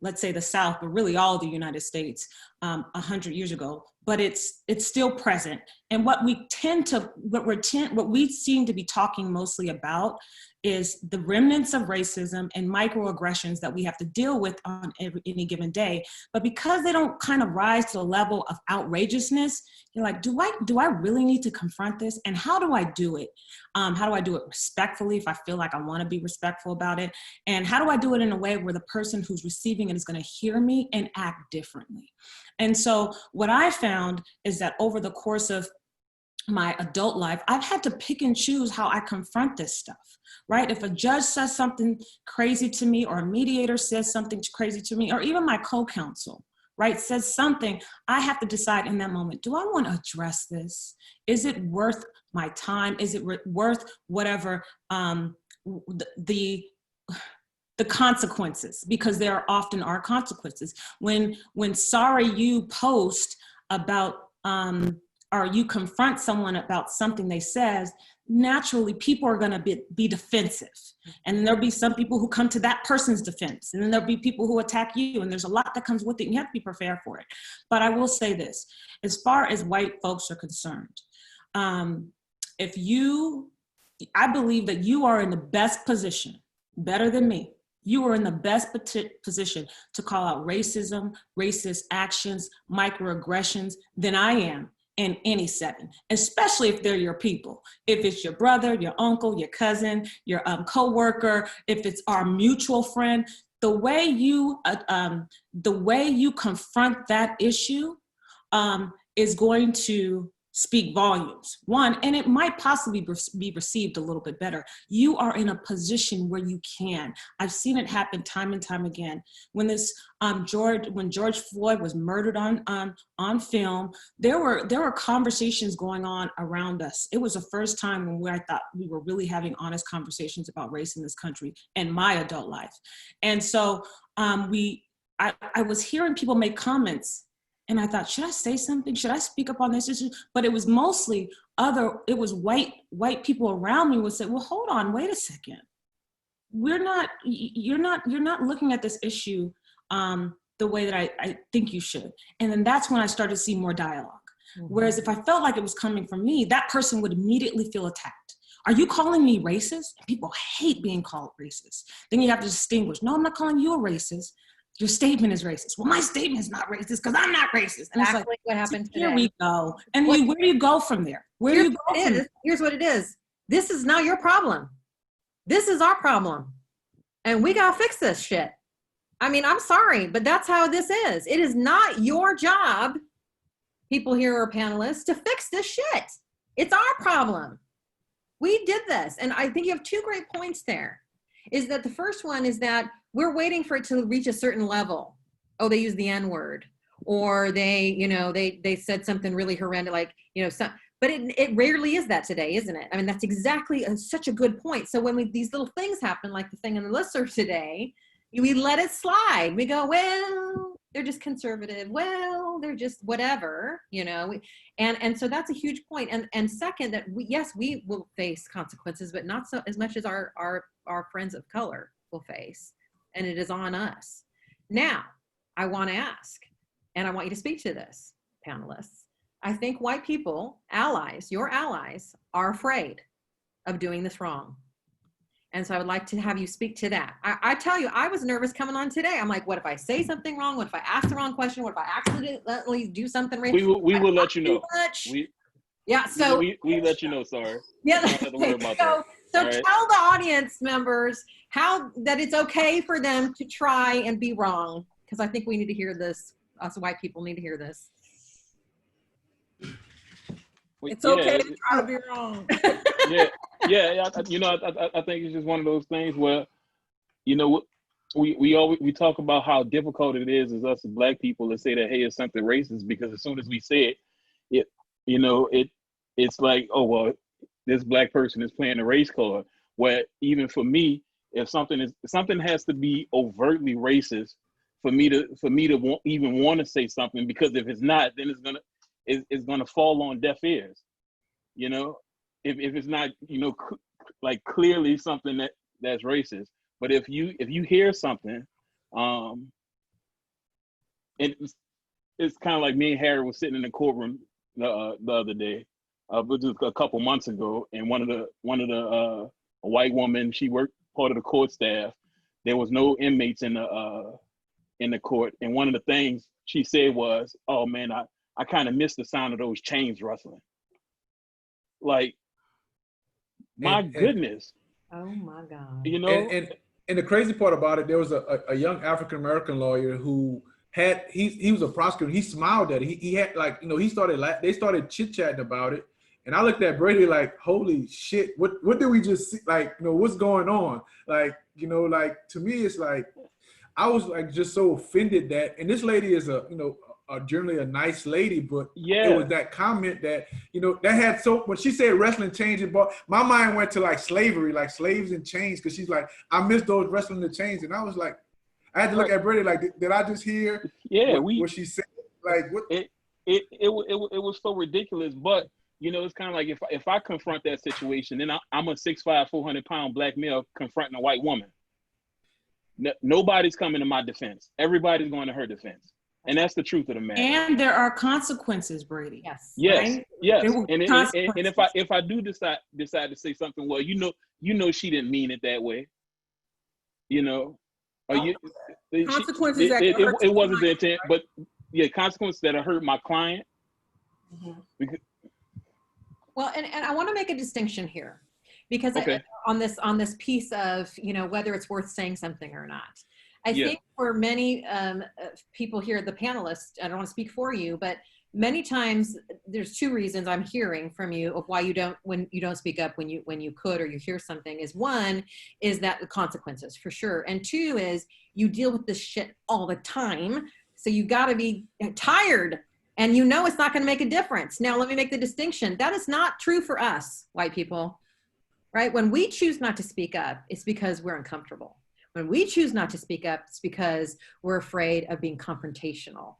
let's say, the South, but really all of the United States 100 years ago. But it's still present. And what we seem to be talking mostly about is the remnants of racism and microaggressions that we have to deal with on any given day. But because they don't kind of rise to the level of outrageousness, you're like, do I really need to confront this? And how do I do it? How do I do it respectfully if I feel like I want to be respectful about it? And how do I do it in a way where the person who's receiving it is going to hear me and act differently? And so what I found is that over the course of my adult life, I've had to pick and choose how I confront this stuff, right? If a judge says something crazy to me, or a mediator says something crazy to me, or even my co-counsel, right, says something, I have to decide in that moment, do I want to address this? Is it worth my time? Is it worth whatever the consequences? Because there often are consequences. When Sara, you post about, or you confront someone about something they says, naturally people are going to be defensive. And then there'll be some people who come to that person's defense. And then there'll be people who attack you. And there's a lot that comes with it. And you have to be prepared for it. But I will say this, as far as white folks are concerned, I believe that you are in the best position, better than me. You are in the best position to call out racism, racist actions, microaggressions than I am in any setting, especially if they're your people. If it's your brother, your uncle, your cousin, your coworker, if it's our mutual friend, the way you confront that issue is going to speak volumes. One, and it might possibly be received a little bit better. You are in a position where you can. I've seen it happen time and time again. When George Floyd was murdered on film, there were conversations going on around us. It was the first time when I thought we were really having honest conversations about race in this country in my adult life. And so I was hearing people make comments. And I thought, should I say something? Should I speak up on this issue? But it was mostly white people around me would say, well, hold on, wait a second. You're not looking at this issue the way that I think you should. And then that's when I started to see more dialogue. Mm-hmm. Whereas if I felt like it was coming from me, that person would immediately feel attacked. Are you calling me racist? And people hate being called racist. Then you have to distinguish. No, I'm not calling you a racist. Your statement is racist. Well, my statement is not racist because I'm not racist. And exactly it's like, what happened today. Here we go. And where do you go from there? Here's what it is. This is not your problem. This is our problem. And we got to fix this shit. I mean, I'm sorry, but that's how this is. It is not your job, people here are panelists, to fix this shit. It's our problem. We did this. And I think you have two great points there. Is that the first one is that we're waiting for it to reach a certain level. Oh, they used the N-word, or they said something really horrendous, like, but it rarely is that today, isn't it? I mean, that's exactly such a good point. So when these little things happen, like the thing in the listserv today, we let it slide. We go, well, they're just conservative. Well, they're just whatever, and so that's a huge point. And second, that we will face consequences, but not so as much as our friends of color will face. And it is on us. Now, I want to ask, and I want you to speak to this, panelists. I think white people, allies, your allies, are afraid. of doing this wrong. And so I would like to have you speak to that. I tell you, I was nervous coming on today. I'm like, what if I say something wrong? What if I ask the wrong question? What if I accidentally do something wrong? We will let you know. Yeah, so we let you know, sorry. yeah. Don't have to worry about that. So Right. tell the audience members how that it's okay for them to try and be wrong, because I think we need to hear this. Us white people need to hear this. It's okay to try to be wrong. Yeah. You know, I think it's just one of those things where, you know, we talk about how difficult it is as us as Black people to say that, hey, it's something racist, because as soon as we say it, you know, it's like, oh well, this Black person is playing a race card. Where even for me, if something has to be overtly racist for me to even want to say something, because if it's not, then it's gonna fall on deaf ears. You know, if it's not, you know, like clearly something that's racist. But if you hear something, and it's kind of like me and Harry was sitting in the courtroom the other day, just a couple months ago, and one of the a white woman, she worked part of the court staff. There was no inmates in the court, and one of the things she said was, "Oh man, I kind of miss the sound of those chains rustling." Like, my goodness. Oh my God. You know, and the crazy part about it, there was a young African American lawyer who had he was a prosecutor. He smiled at it. He had, like, you know, they started chit chatting about it, and I looked at Brady like, holy shit, what did we just see? Like, you know, what's going on? Like, you know, like, to me, it's like, I was like just so offended that, and this lady is generally a nice lady, but it was that comment that, you know, that had when she said wrestling chains, my mind went to like slavery, like slaves in chains, because she's like, I miss those wrestling the chains, and I was like, I had to look at Brady like, did I just hear what she said? Like, what? It was so ridiculous, but you know, it's kind of like if I confront that situation, then I'm a 6'5", 400-pound Black male confronting a white woman. Nobody's coming to my defense. Everybody's going to her defense. And that's the truth of the matter. And there are consequences, Brady. Yes. Right? Yes. And if I do decide to say something, well, you know, she didn't mean it that way. You know, Consequences it wasn't the intent, but yeah, consequences that hurt my client. Mm-hmm. Well, and I want to make a distinction here, because on this piece of, you know, whether it's worth saying something or not. I think for many people here, the panelists, I don't want to speak for you, but many times there's two reasons I'm hearing from you of why you don't speak up when you could, or you hear something. Is one is that the consequences, for sure, and two is you deal with this shit all the time, so you got to be tired, and you know it's not going to make a difference. Now let me make the distinction. That is not true for us white people, right? When we choose not to speak up, it's because we're uncomfortable. When we choose not to speak up, it's because we're afraid of being confrontational.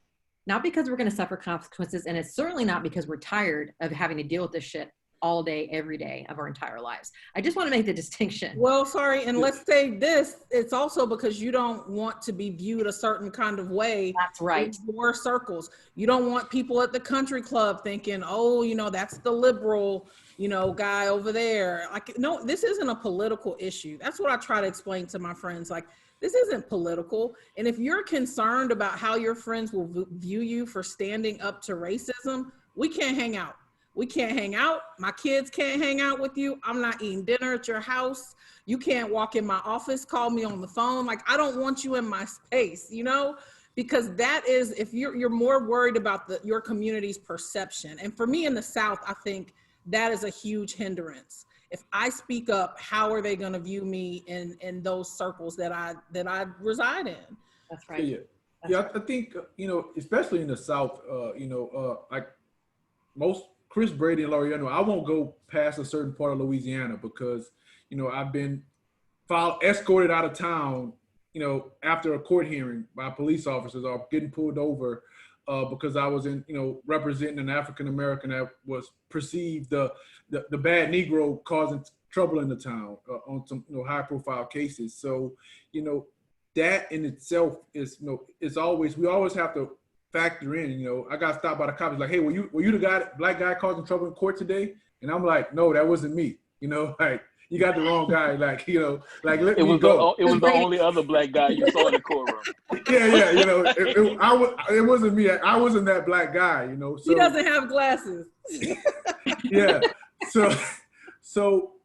Not because we're going to suffer consequences, and it's certainly not because we're tired of having to deal with this shit all day, every day of our entire lives. I just want to make the distinction. Well, sorry, and let's say this, it's also because you don't want to be viewed a certain kind of way. That's right. In your circles. You don't want people at the country club thinking, oh, you know, that's the liberal, you know, guy over there. Like, no, this isn't a political issue. That's what I try to explain to my friends. Like, this isn't political. And if you're concerned about how your friends will view you for standing up to racism, we can't hang out. We can't hang out. My kids can't hang out with you. I'm not eating dinner at your house. You can't walk in my office, call me on the phone. Like, I don't want you in my space, you know, because that is, if you're more worried about your community's perception. And for me in the South, I think that is a huge hindrance. If I speak up, how are they going to view me in those circles that I reside in? That's right. Yeah, I think, you know, especially in the South, like most Chris, Brady, and Loreal, I won't go past a certain part of Louisiana because, you know, I've been escorted out of town, you know, after a court hearing by police officers, or getting pulled over because I was representing an African American that was perceived the bad Negro causing trouble in the town on some high profile cases. So, you know, that in itself is, we always have to factor in, I got stopped by the cops like, hey, were you the black guy causing trouble in court today? And I'm like, no, that wasn't me. You know, like you got the wrong guy. Like, you know, like let me go. It was the only other black guy you saw in the courtroom. Yeah, you know, it wasn't me. I wasn't that black guy, you know. So, he doesn't have glasses. Yeah. So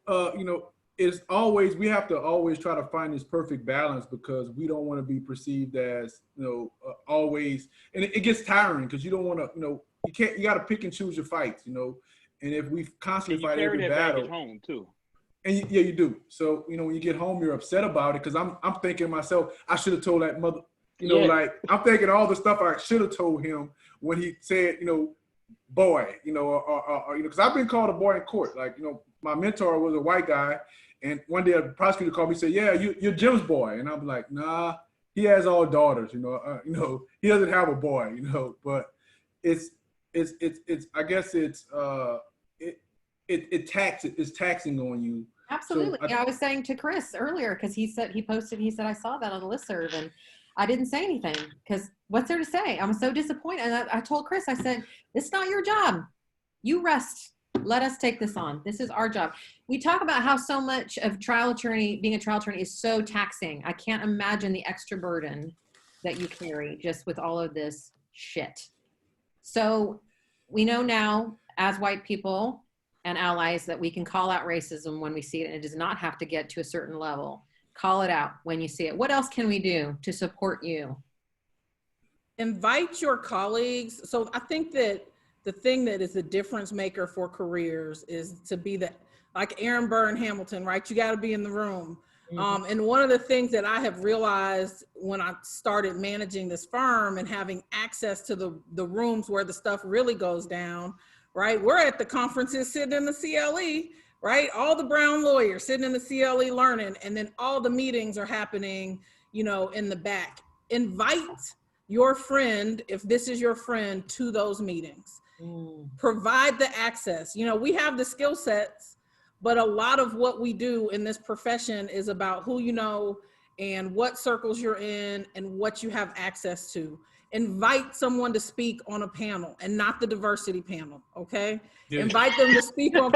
you know, it's always, we have to always try to find this perfect balance, because we don't want to be perceived as, you know, always, and it gets tiring because you don't want to, you know, you got to pick and choose your fights, you know, and if we constantly fight every battle, home too. and yeah, you do. So, you know, when you get home, you're upset about it, because I'm thinking to myself, I should have told that mother, you know, like I'm thinking all the stuff I should have told him when he said, you know, boy, you know, or you know, because I've been called a boy in court. Like, you know, my mentor was a white guy, and one day a prosecutor called me and said, "Yeah, you're Jim's boy," and I'm like, "Nah, he has all daughters, you know, he doesn't have a boy, you know." But it's I guess it's taxing on you. Absolutely. So I was saying to Chris earlier, because he said, I saw that on the listserv, and I didn't say anything because what's there to say? I'm so disappointed. And I told Chris, I said, it's not your job. You rest. Let us take this on. This is our job. We talk about how so much of being a trial attorney is so taxing. I can't imagine the extra burden that you carry just with all of this shit. So we know now, as white people and allies, that we can call out racism when we see it, and it does not have to get to a certain level. Call it out when you see it. What else can we do to support you? Invite your colleagues. So I think that the thing that is a difference maker for careers is to be like Aaron Burr and Hamilton, right? You got to be in the room. Mm-hmm. And one of the things that I have realized when I started managing this firm and having access to the rooms where the stuff really goes down, right? We're at the conferences sitting in the CLE, right? All the brown lawyers sitting in the CLE learning, and then all the meetings are happening, you know, in the back. Invite your friend, if this is your friend, to those meetings. Provide the access. You know, we have the skill sets, but a lot of what we do in this profession is about who you know and what circles you're in and what you have access to. Invite someone to speak on a panel, and not the diversity panel, okay? Yeah. Invite them to speak on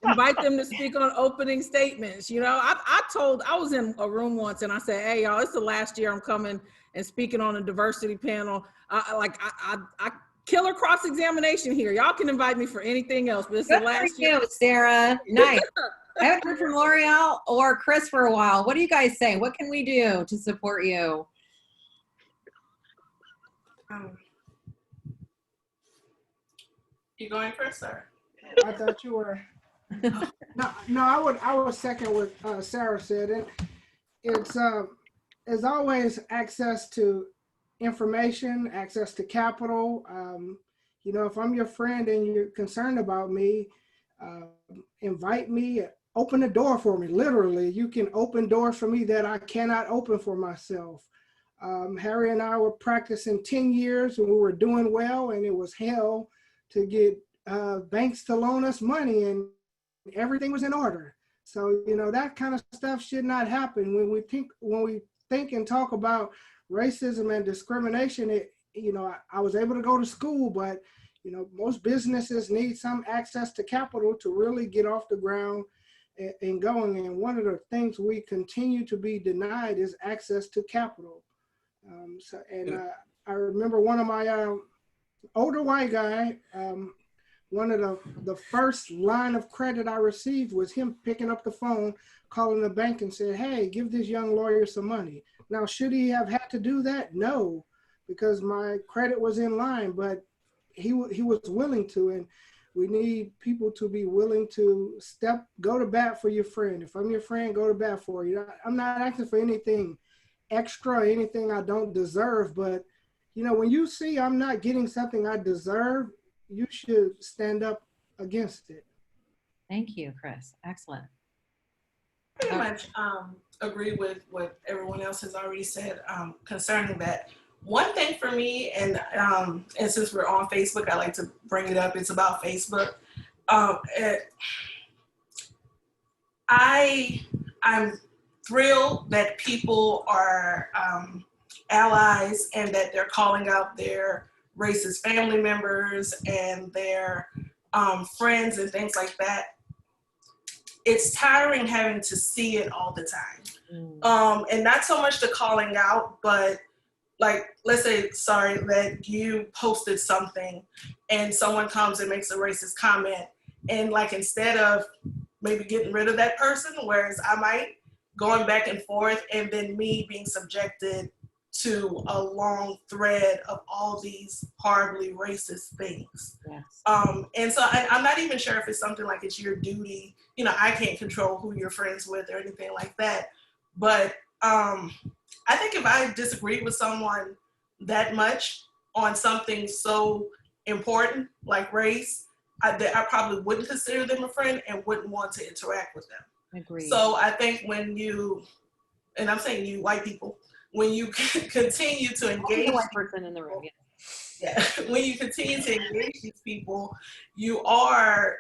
invite them to speak on opening statements. You know, I was in a room once and I said, "Hey y'all, it's the last year I'm coming and speaking on a diversity panel. I killer cross-examination here. Y'all can invite me for anything else, but it's the last year." Sarah. Nice. I haven't heard from Loreal or Chris for a while. What do you guys say? What can we do to support you? You going first, sir? I thought you were. No, I would second what Sarah said. It's always access to information, access to capital. You know, if I'm your friend and you're concerned about me, invite me, open the door for me. Literally, you can open doors for me that I cannot open for myself. Harry and I were practicing 10 years and we were doing well, and it was hell to get banks to loan us money, and everything was in order. So, you know, that kind of stuff should not happen. When we think and talk about racism and discrimination, you know, I was able to go to school, but, you know, most businesses need some access to capital to really get off the ground and going. And one of the things we continue to be denied is access to capital. I remember one of my older white guy, one of the first line of credit I received was him picking up the phone, calling the bank and said, "Hey, give this young lawyer some money." Now, should he have had to do that? No, because my credit was in line, but he was willing to, and we need people to be willing to go to bat for your friend. If I'm your friend, go to bat for you. I'm not asking for anything extra, anything I don't deserve, but you know, when you see I'm not getting something I deserve, you should stand up against it. Thank you, Chris. Excellent. Pretty much agree with what everyone else has already said concerning that. One thing for me, and since we're on Facebook, I like to bring it up. It's about Facebook. I'm thrilled that people are allies and that they're calling out their racist family members and their friends and things like that. it's tiring having to see it all the time. And not so much the calling out, but like, let's say, sorry, that you posted something and someone comes and makes a racist comment, and like, instead of maybe getting rid of that person, whereas I might going back and forth, and then me being subjected to a long thread of all these horribly racist things. Yes. And so I'm not even sure if it's something like it's your duty. You know, I can't control who you're friends with or anything like that. But I think if I disagreed with someone that much on something so important like race, I probably wouldn't consider them a friend and wouldn't want to interact with them. Agreed. So I think when you, and I'm saying you white people, when you continue to engage, the white person in the room, yeah, when you continue to engage these people, you are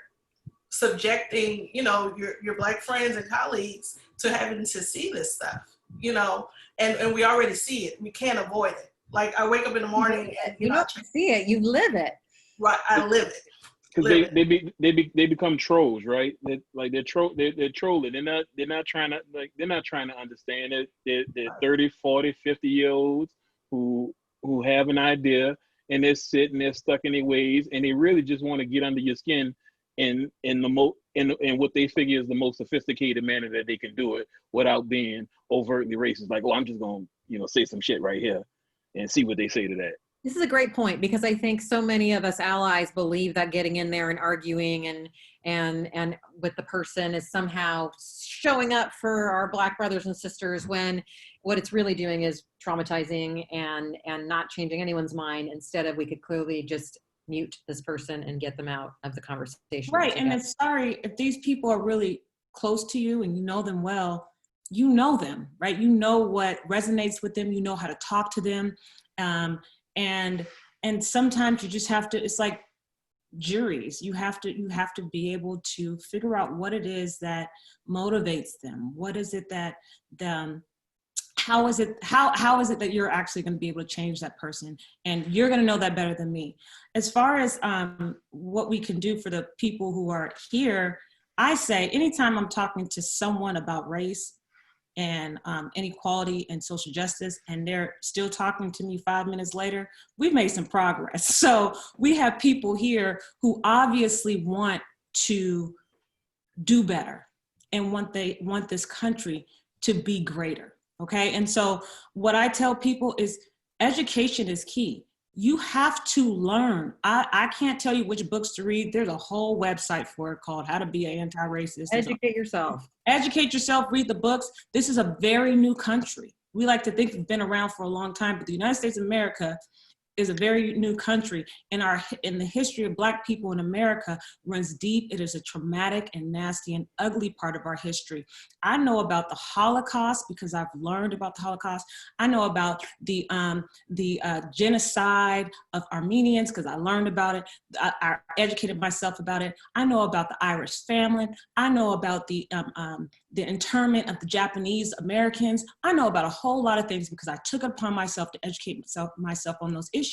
subjecting, you know, your Black friends and colleagues to having to see this stuff, you know, and we already see it. We can't avoid it. Like, I wake up in the morning and you don't see it, you live it. Right, I live it. Because they become trolls, right? They're trolling. They're not trying to understand it. They're 30, 40, 50-year-olds who have an idea, and they're stuck in their ways, and they really just want to get under your skin in what they figure is the most sophisticated manner that they can do it without being overtly racist. Like, oh, I'm just gonna, say some shit right here and see what they say to that. This is a great point, because I think so many of us allies believe that getting in there and arguing and with the person is somehow showing up for our Black brothers and sisters, when what it's really doing is traumatizing and not changing anyone's mind. Instead of, we could clearly just mute this person and get them out of the conversation. Right, and it's sorry, if these people are really close to you and you know them well, you know them, right? You know what resonates with them, you know how to talk to them. And sometimes you just have to, it's like juries. You have to be able to figure out what it is that motivates them. What is it that how is it that you're actually going to be able to change that person? And you're going to know that better than me. As far as what we can do for the people who are here, I say anytime I'm talking to someone about race and inequality and social justice, and they're still talking to me 5 minutes later, we've made some progress. So we have people here who obviously want to do better and want this country to be greater, okay? And so what I tell people is education is key. You have to learn. I can't tell you which books to read. There's a whole website for it called How to Be an Anti-Racist. Educate yourself. Educate yourself, read the books. This is a very new country. We like to think we've been around for a long time, but the United States of America is a very new country. In the history of Black people in America runs deep. It is a traumatic and nasty and ugly part of our history. I know about the Holocaust because I've learned about the Holocaust. I know about the genocide of Armenians because I learned about it. I educated myself about it. I know about the Irish famine. I know about the internment of the Japanese Americans. I know about a whole lot of things because I took it upon myself to educate myself on those issues.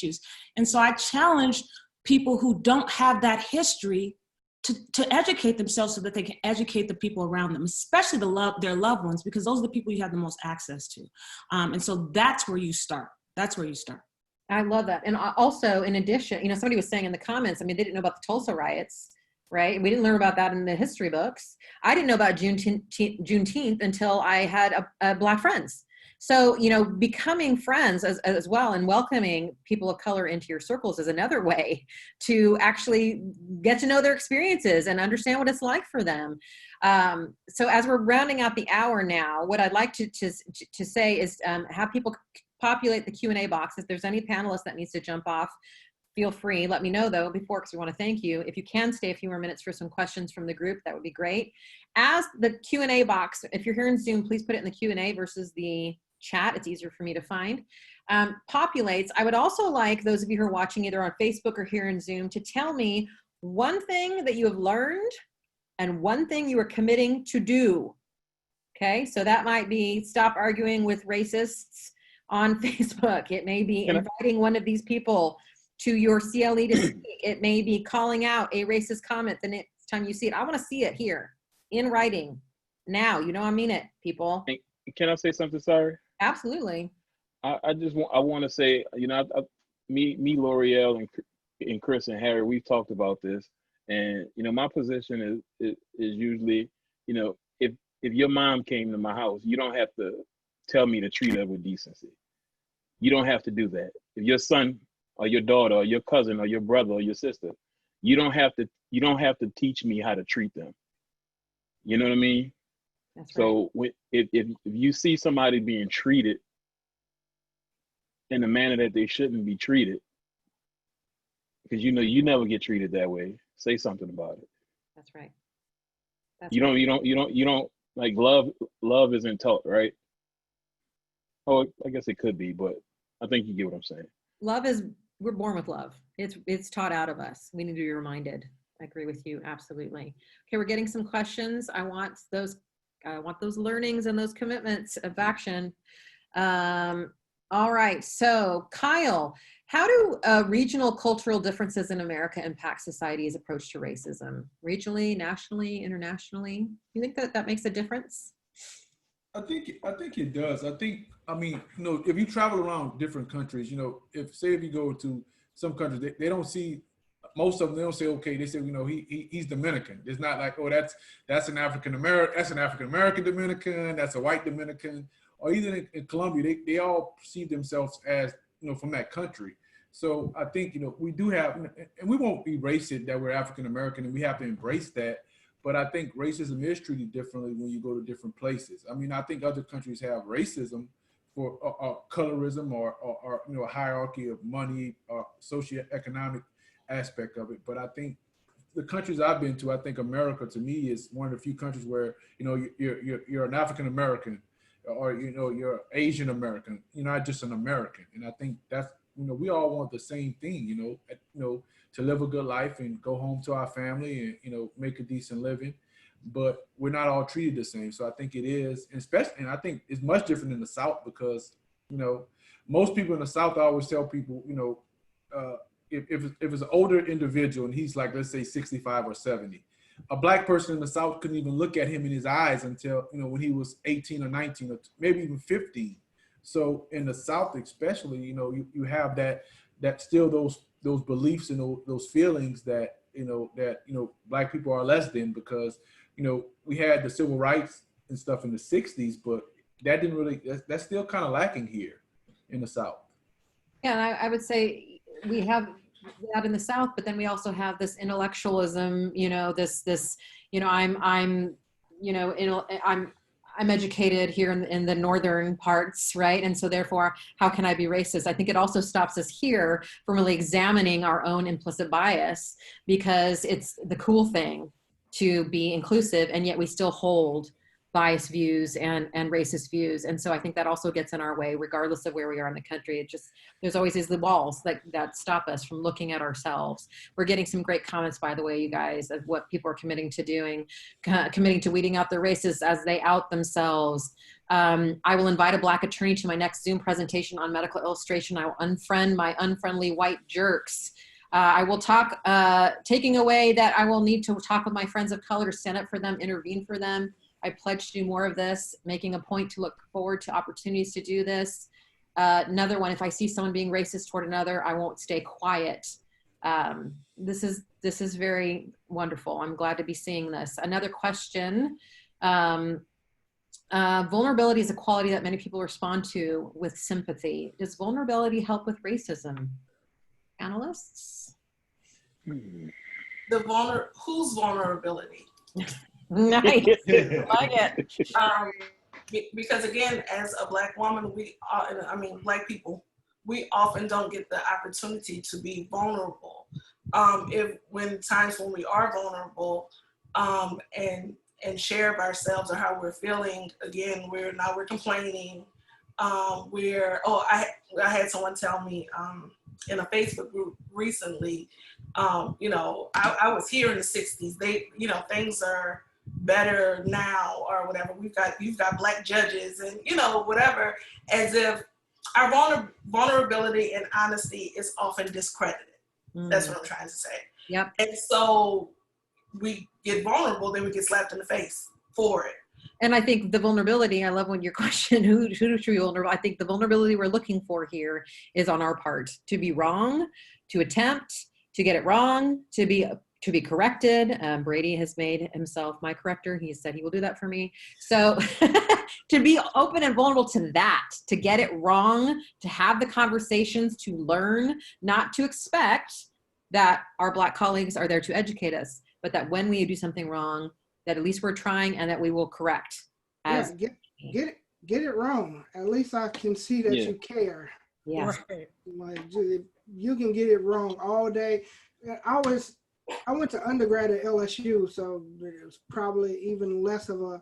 And so I challenge people who don't have that history to educate themselves so that they can educate the people around them, especially their loved ones, because those are the people you have the most access to. And so that's where you start. That's where you start. I love that. And also, in addition, somebody was saying in the comments, they didn't know about the Tulsa riots, right? We didn't learn about that in the history books. I didn't know about Juneteenth until I had Black friends. So, becoming friends as well and welcoming people of color into your circles is another way to actually get to know their experiences and understand what it's like for them. So as we're rounding out the hour now, what I'd like to say is have people populate the Q&A box. If there's any panelist that needs to jump off, feel free. Let me know though before, because we want to thank you. If you can stay a few more minutes for some questions from the group, that would be great. As the Q&A box, if you're here in Zoom, please put it in the Q&A versus the chat. It's easier for me to find. Populates. I would also like those of you who are watching either on Facebook or here in Zoom to tell me one thing that you have learned and one thing you are committing to do. Okay, so that might be stop arguing with racists on Facebook. It may be inviting one of these people to your CLE to speak. It may be calling out a racist comment the next time you see it. I want to see it here. in writing now. You know, I mean it, people. And can I say something, sorry? Absolutely. I want to say, you know, me, Loreal, and Chris and Harry, we've talked about this, and you know, my position is usually, you know, if your mom came to my house, you don't have to tell me to treat her with decency. You don't have to do that. If your son or your daughter or your cousin or your brother or your sister, you don't have to teach me how to treat them. You know what I mean? That's right. So if you see somebody being treated in a manner that they shouldn't be treated, because you know you never get treated that way, say something about it. That's right. You don't like love isn't taught, right? Oh, I guess it could be, but I think you get what I'm saying. We're born with love. It's taught out of us. We need to be reminded. I agree with you, absolutely. Okay, we're getting some questions. I want those learnings and those commitments of action. All right, so Kyle, how do regional cultural differences in America impact society's approach to racism? Regionally, nationally, internationally? You think that makes a difference? I think it does. I mean, you know, if you travel around different countries, you know, if you go to some countries, they don't see, most of them, they don't say, okay, they say, you know, he's Dominican. It's not like, oh, that's an African American Dominican, that's a white Dominican, or even in Colombia, they all perceive themselves as, you know, from that country. So I think, you know, we do have, and we won't erase it that we're African American, and we have to embrace that. But I think racism is treated differently when you go to different places. I mean, I think other countries have racism for colorism or you know, a hierarchy of money or socioeconomic aspect of it. But I think the countries I've been to, I think America to me is one of the few countries where, you know, you're an African American, or, you know, you're Asian American, you're not just an American. And I think that's, you know, we all want the same thing, you know, to live a good life and go home to our family and, you know, make a decent living. But we're not all treated the same. So I think it is, and I think it's much different in the South, because, you know, most people in the South, I always tell people, you know, if it's an older individual and he's like, let's say 65 or 70, a Black person in the South couldn't even look at him in his eyes until, you know, when he was 18 or 19 or maybe even 15. So in the South, especially, you know, you have that still those beliefs and those feelings that, you know, Black people are less than, because, you know, we had the civil rights and stuff in the 60s, but that didn't really, that's still kind of lacking here in the South. Yeah, and I would say we have that in the South, but then we also have this intellectualism, you know, this, you know, I'm educated here in the northern parts, right? And so therefore, how can I be racist? I think it also stops us here from really examining our own implicit bias, because it's the cool thing to be inclusive, and yet we still hold biased views and racist views. And so I think that also gets in our way, regardless of where we are in the country. It just, there's always these walls that stop us from looking at ourselves. We're getting some great comments, by the way, you guys, of what people are committing to doing, committing to weeding out the racists as they out themselves. I will invite a Black attorney to my next Zoom presentation on medical illustration. I will unfriend my unfriendly white jerks. I will talk, taking away that I will need to talk with my friends of color, stand up for them, intervene for them. I pledge to do more of this, making a point to look forward to opportunities to do this. Another one, if I see someone being racist toward another, I won't stay quiet. This is very wonderful. I'm glad to be seeing this. Another question, vulnerability is a quality that many people respond to with sympathy. Does vulnerability help with racism? Panelists? Whose vulnerability? Nice, like it. Because again, as a Black woman, Black people, we often don't get the opportunity to be vulnerable. When we are vulnerable, and share of ourselves or how we're feeling, again, we're complaining. I had someone tell me in a Facebook group recently, you know, I was here in the 60s. Things are better now or whatever. You've got Black judges and, you know, whatever, as if our vulnerability and honesty is often discredited. That's what I'm trying to say. Yep. And so we get vulnerable, then we get slapped in the face for it. And I think the vulnerability, I love when your question, who should be vulnerable? I think the vulnerability we're looking for here is on our part, to be wrong, to attempt, to get it wrong, to be corrected. Brady has made himself my corrector. He said he will do that for me. So to be open and vulnerable to that, to get it wrong, to have the conversations, to learn, not to expect that our Black colleagues are there to educate us, but that when we do something wrong, that at least we're trying and that we will correct. Yeah, get it wrong. At least I can see that you care. Yes. Right. Like, you can get it wrong all day. I went to undergrad at LSU, so there's probably even less of a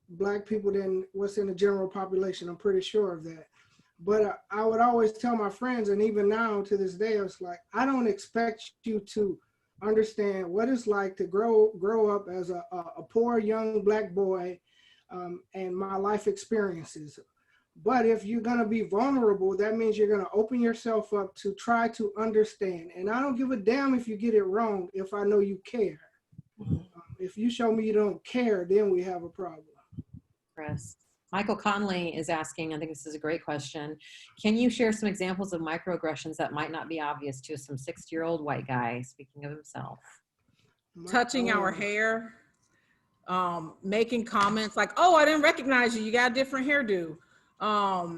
Black people than what's in the general population. I'm pretty sure of that. But I would always tell my friends, and even now to this day, it's like, I don't expect you to understand what it's like to grow up as a poor young Black boy and my life experiences. But if you're going to be vulnerable, that means you're going to open yourself up to try to understand. And I don't give a damn if you get it wrong if I know you care. If you show me you don't care, then we have a problem. Chris. Michael Conley is asking, I think this is a great question. Can you share some examples of microaggressions that might not be obvious to some 60-year-old white guy, speaking of himself? Touching our hair, making comments like, oh, I didn't recognize you, you got a different hairdo.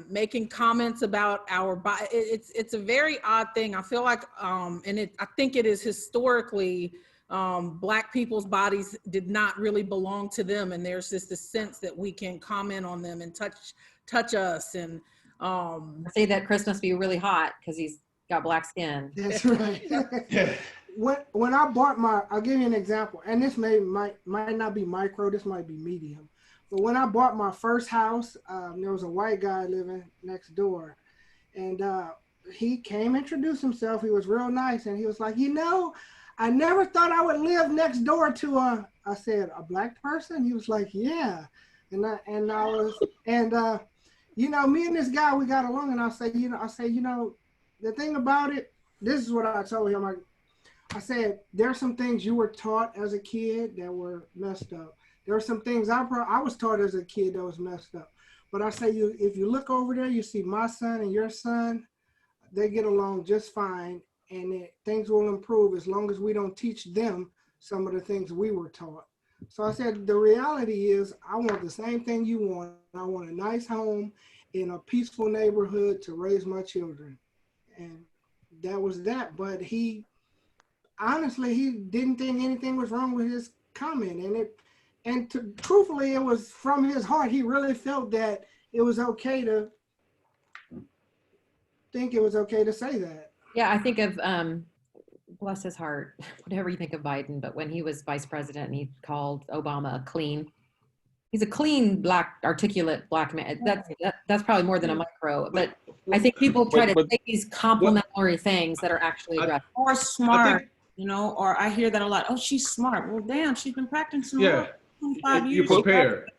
Making comments about our body. It's a very odd thing. I feel like, I think it is historically, Black people's bodies did not really belong to them, and there's just this sense that we can comment on them and touch us. And say that Chris must be really hot because he's got black skin. That's right. When I bought I'll give you an example, and this might not be micro, this might be medium. But when I bought my first house, there was a white guy living next door, and he came, introduced himself. He was real nice, and he was like, I never thought I would live next door to I said, a Black person? He was like, yeah. And me and this guy, we got along, and I say, the thing about it, this is what I told him. I said, there's some things you were taught as a kid that were messed up. There are some things I was taught as a kid that was messed up. But I say, if you look over there, you see my son and your son, they get along just fine. And things will improve as long as we don't teach them some of the things we were taught. So I said, the reality is I want the same thing you want. I want a nice home in a peaceful neighborhood to raise my children. And that was that. But honestly, he didn't think anything was wrong with his comment. Truthfully, it was from his heart. He really felt that it was okay to say that. Yeah, I think of, bless his heart, whatever you think of Biden, but when he was vice president and he called Obama he's a clean, Black, articulate Black man. That's probably more than a micro, but I think people try to say these complimentary things that are actually addressed. Or smart, or I hear that a lot. Oh, she's smart. Well, damn, she's been practicing for 25 years. You're prepared.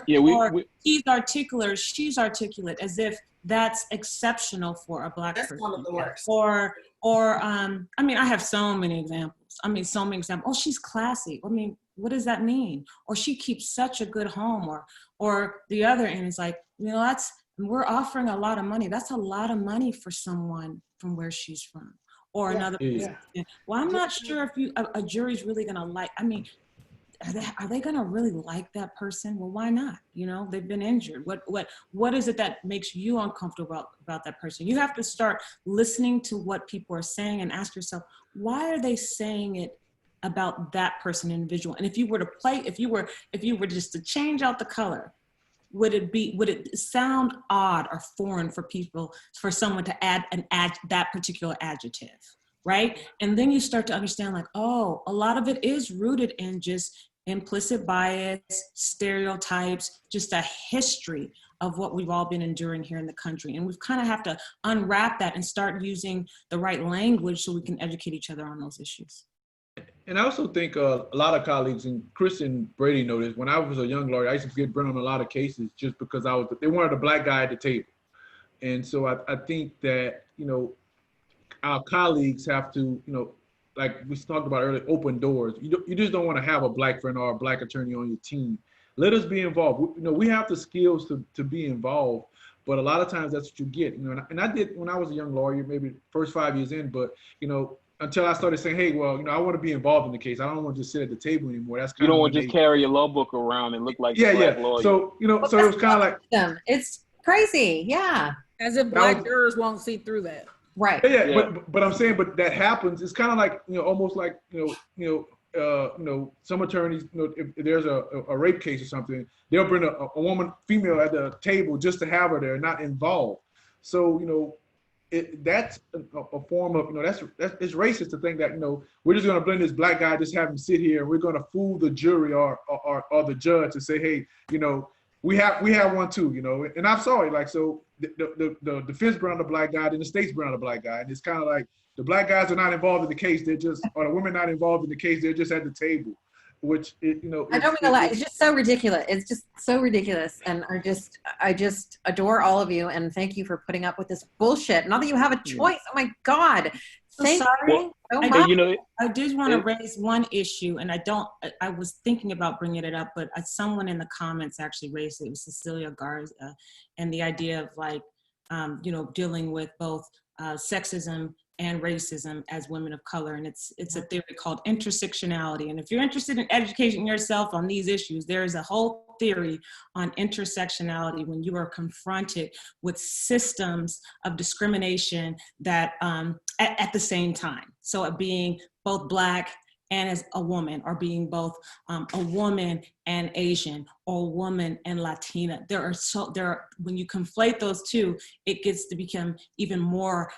Yeah, he's articulate, she's articulate, as if that's exceptional for a Black person. That's one of the worst. I have so many examples. Oh, she's classy. What does that mean? Or she keeps such a good home. Or the other end is like, we're offering a lot of money. That's a lot of money for someone from where she's from. Or another person. Well, I'm not sure if a jury's really gonna like. Are they going to really like that person? Well, why not? They've been injured. What is it that makes you uncomfortable about that person? You have to start listening to what people are saying and ask yourself, why are they saying it about that person individual? And if you were just to change out the color, would it sound odd or foreign for someone to add that particular adjective? Right? And then you start to understand like, oh, a lot of it is rooted in just implicit bias, stereotypes, just a history of what we've all been enduring here in the country. And we kind of have to unwrap that and start using the right language so we can educate each other on those issues. And I also think a lot of colleagues, and Chris and Brady know this, when I was a young lawyer, I used to get brought on a lot of cases just because they wanted a Black guy at the table. And so I think that, our colleagues have to, like we talked about earlier, open doors. You just don't want to have a black friend or a black attorney on your team. Let us be involved. We have the skills to be involved, but a lot of times that's what you get. And I did when I was a young lawyer, maybe first 5 years in, but until I started saying, hey, well, I want to be involved in the case. I don't want to just sit at the table anymore. That's kind You of don't want to just carry your law book around and look like a black lawyer. So so it was kind of like it's crazy, yeah. As if black jurors won't see through that. Right. Yeah. But I'm saying, but that happens. It's kind of like almost like some attorneys, if there's a rape case or something, they'll bring a woman, female at the table just to have her there, not involved. So that's a form of that's it's racist to think that we're just going to blend this black guy, just have him sit here, and we're going to fool the jury or the judge to say, hey, we have one too, and I'm sorry, like, so the defense brought on the black guy, then the state's brought on the black guy, and it's kind of like the black guys are not involved in the case, or the women not involved in the case, they're just at the table, which I don't mean to lie, it's just so ridiculous. It's just so ridiculous, and I just adore all of you, and thank you for putting up with this bullshit. Not that you have a choice. Oh my God. Thank you so much. I did want to raise one issue, and I was thinking about bringing it up, but someone in the comments actually raised it. It was Cecilia Garza, and the idea of like, dealing with both sexism and racism as women of color. And it's a theory called intersectionality. And if you're interested in educating yourself on these issues, there is a whole theory on intersectionality when you are confronted with systems of discrimination that at the same time. So it being both Black and as a woman, or being both a woman and Asian, or a woman and Latina. When you conflate those two, it gets to become even more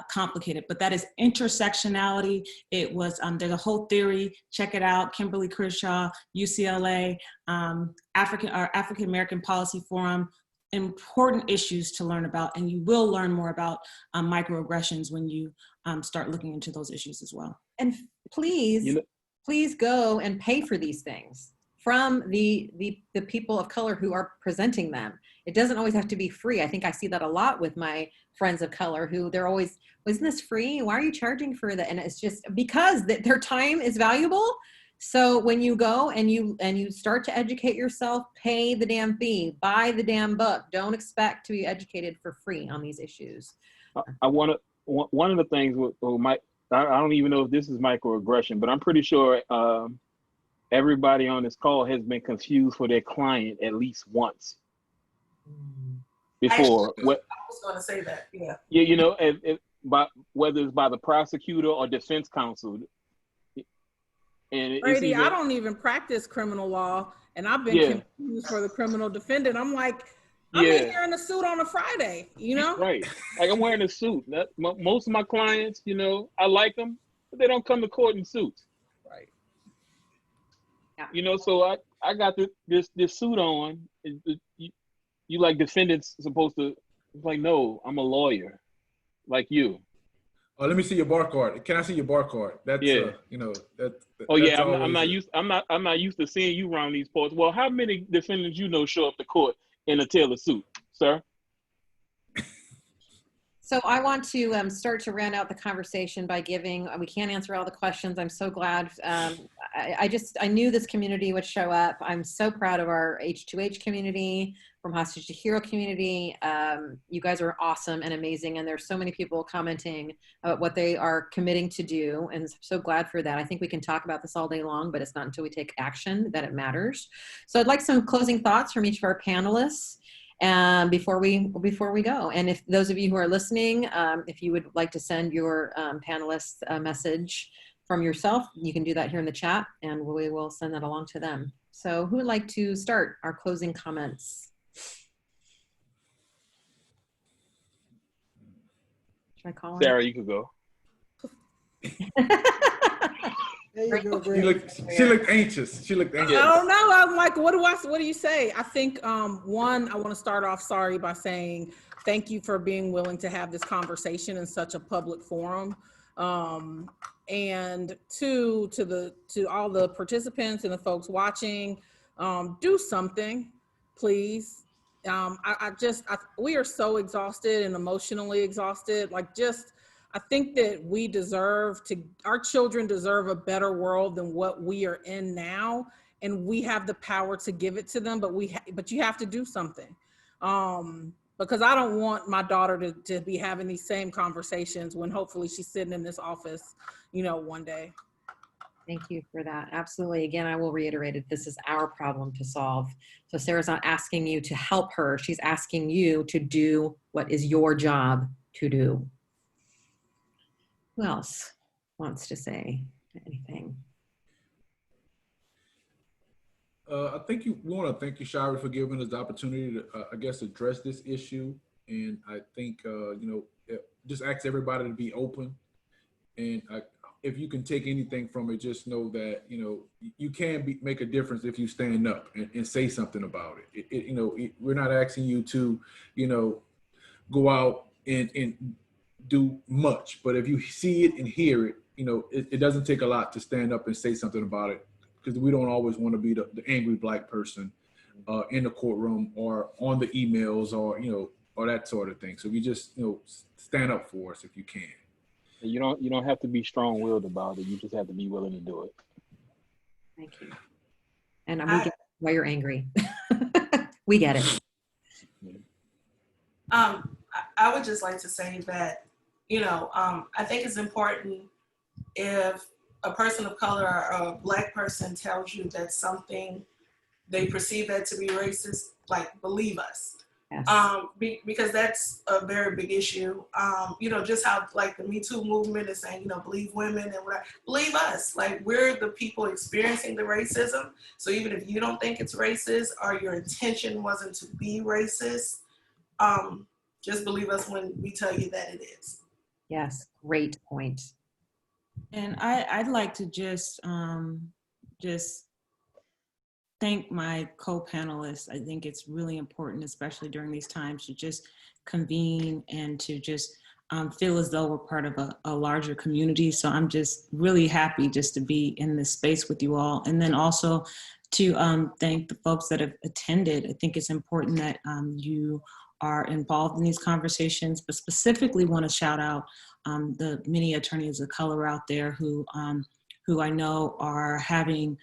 complicated. But that is intersectionality. It was there's a whole theory. Check it out. Kimberly Kershaw, UCLA, African American Policy Forum. Important issues to learn about, and you will learn more about microaggressions when you start looking into those issues as well. And please go and pay for these things from the people of color who are presenting them. It doesn't always have to be free. I think I see that a lot with my friends of color who they're always, isn't this free? Why are you charging for that? And it's just because their time is valuable. So when you go and you start to educate yourself, pay the damn fee, buy the damn book. Don't expect to be educated for free on these issues. One of the things I don't even know if this is microaggression, but I'm pretty sure everybody on this call has been confused for their client at least once before. Actually, I was going to say that, yeah. Yeah, whether it's by the prosecutor or defense counsel. And Brady, I don't even practice criminal law, and I've been confused for the criminal defendant. I'm like, I'm in here in a suit on a Friday, Right. Like, I'm wearing a suit. Most of my clients, I like them, but they don't come to court in suits. Right. Yeah. So I got this suit on. You like defendants supposed to, it's like, no, I'm a lawyer, like you. Oh, let me see your bar card. Can I see your bar card? That's I'm not used to seeing you around these parts. Well, how many defendants show up to court in a tailored suit, sir? So I want to start to round out the conversation by giving, we can't answer all the questions. I'm so glad. I knew this community would show up. I'm so proud of our H2H community, from Hostage to Hero community. You guys are awesome and amazing. And there's so many people commenting about what they are committing to do. And I'm so glad for that. I think we can talk about this all day long, but it's not until we take action that it matters. So I'd like some closing thoughts from each of our panelists. Before we go, and if those of you who are listening, if you would like to send your panelists a message from yourself, you can do that here in the chat, and we will send that along to them. So who would like to start our closing comments? Should I call her? Sarah, you could go. There you go, Brady. She looked anxious. I don't know. I'm like, what do you say? I think one, I want to start off by saying thank you for being willing to have this conversation in such a public forum. And two, to all the participants and the folks watching, do something, please. We are so exhausted and emotionally exhausted. Like, I think that our children deserve a better world than what we are in now. And we have the power to give it to them, but you have to do something. Because I don't want my daughter to be having these same conversations when hopefully she's sitting in this office, one day. Thank you for that. Absolutely. Again, I will reiterate it. This is our problem to solve. So Sarah's not asking you to help her. She's asking you to do what is your job to do. Who else wants to say anything? I think we want to thank you, Shari, for giving us the opportunity to, I guess, address this issue. And I think, just ask everybody to be open. And if you can take anything from it, just know that, you can make a difference if you stand up and say something about it. We're not asking you to, go out and do much, but if you see it and hear it, it doesn't take a lot to stand up and say something about it, because we don't always want to be the angry Black person in the courtroom or on the emails or that sort of thing. So we just, stand up for us if you can. You don't have to be strong-willed about it. You just have to be willing to do it. Thank you. And we get why you're angry. We get it. I would just like to say that, I think it's important if a person of color or a Black person tells you that something they perceive that to be racist, like, believe us. Yes. Because that's a very big issue. Just how, like, the Me Too movement is saying, believe women and whatever. Believe us. Like, we're the people experiencing the racism. So even if you don't think it's racist or your intention wasn't to be racist, just believe us when we tell you that it is. Yes, great point. And I'd like to just thank my co-panelists. I think it's really important, especially during these times, to just convene and to just feel as though we're part of a larger community. So I'm just really happy just to be in this space with you all. And then also to thank the folks that have attended. I think it's important that you are involved in these conversations, but specifically want to shout out the many attorneys of color out there who I know are having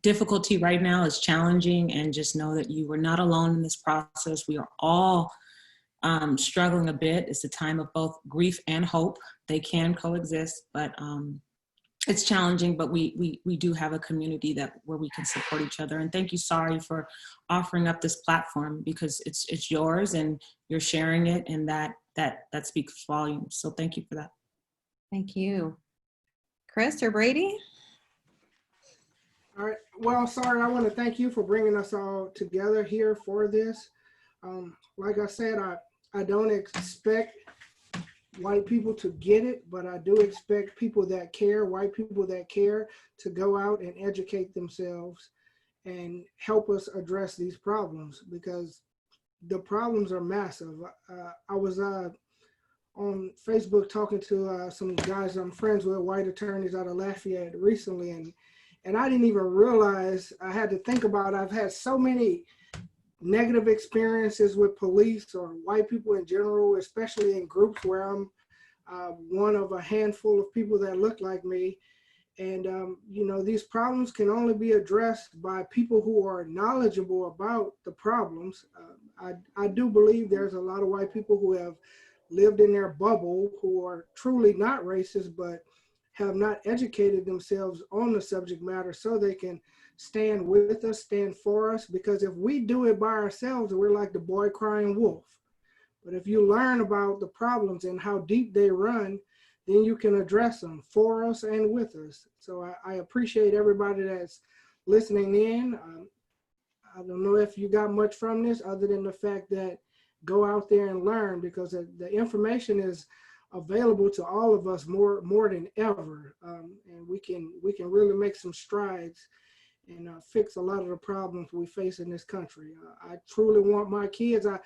difficulty right now. Is challenging, and just know that you are not alone in this process. We are all struggling a bit. It's a time of both grief and hope. They can coexist, but it's challenging, but we do have a community where we can support each other. And thank you, Sari, for offering up this platform, because it's yours and you're sharing it, and that speaks volumes. So thank you for that. Thank you. Chris or Brady? All right. Well, Sara, I want to thank you for bringing us all together here for this. Like I said, I don't expect white people to get it, but I do expect people that care, white people that care, to go out and educate themselves and help us address these problems, because the problems are massive. I was on Facebook talking to some guys I'm friends with, white attorneys out of Lafayette recently, and I didn't even realize, I had to think about, I've had so many negative experiences with police or white people in general, especially in groups where I'm one of a handful of people that look like me. And, these problems can only be addressed by people who are knowledgeable about the problems. I do believe there's a lot of white people who have lived in their bubble who are truly not racist, but have not educated themselves on the subject matter so they can stand with us, stand for us. Because if we do it by ourselves, we're like the boy crying wolf. But if you learn about the problems and how deep they run, then you can address them for us and with us. So I appreciate everybody that's listening in. I don't know if you got much from this other than the fact that go out there and learn, because the information is available to all of us more than ever, and we can really make some strides and fix a lot of the problems we face in this country. I truly want my kids. I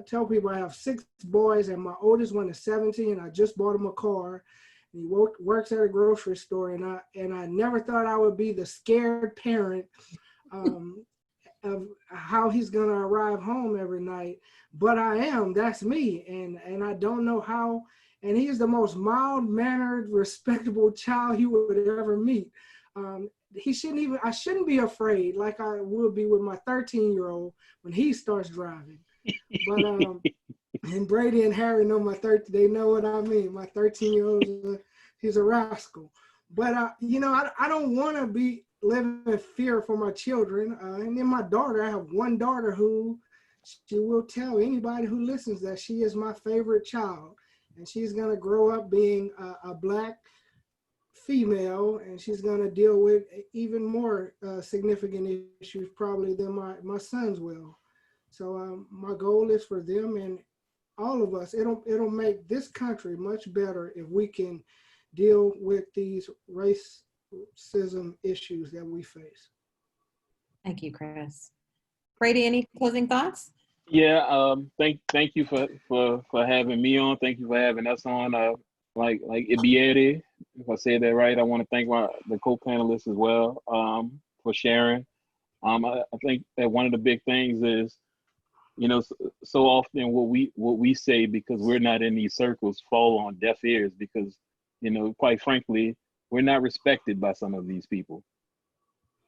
tell people I have 6 boys, and my oldest one is 17. I just bought him a car. He works at a grocery store, and I never thought I would be the scared parent of how he's gonna arrive home every night, but I am. That's me, and I don't know how and he is the most mild-mannered, respectable child you would ever meet. I shouldn't be afraid like I would be with my 13-year-old when he starts driving. But and Brady and Harry know they know what I mean. My 13-year-old, he's a rascal. But you know, I don't want to be living in fear for my children. And then my daughter, I have one daughter who she will tell anybody who listens that she is my favorite child, and she's gonna grow up being a Black female, and she's going to deal with even more significant issues probably than my sons will. So my goal is for them and all of us, it'll make this country much better if we can deal with these racism issues that we face. Thank you, Chris. Brady, any closing thoughts? Yeah, thank you for having me on. Thank you for having us on. Like Ibiere, if I say that right, I want to thank the co-panelists as well for sharing. I think that one of the big things is, you know, so often what we say, because we're not in these circles, fall on deaf ears because, you know, quite frankly, we're not respected by some of these people.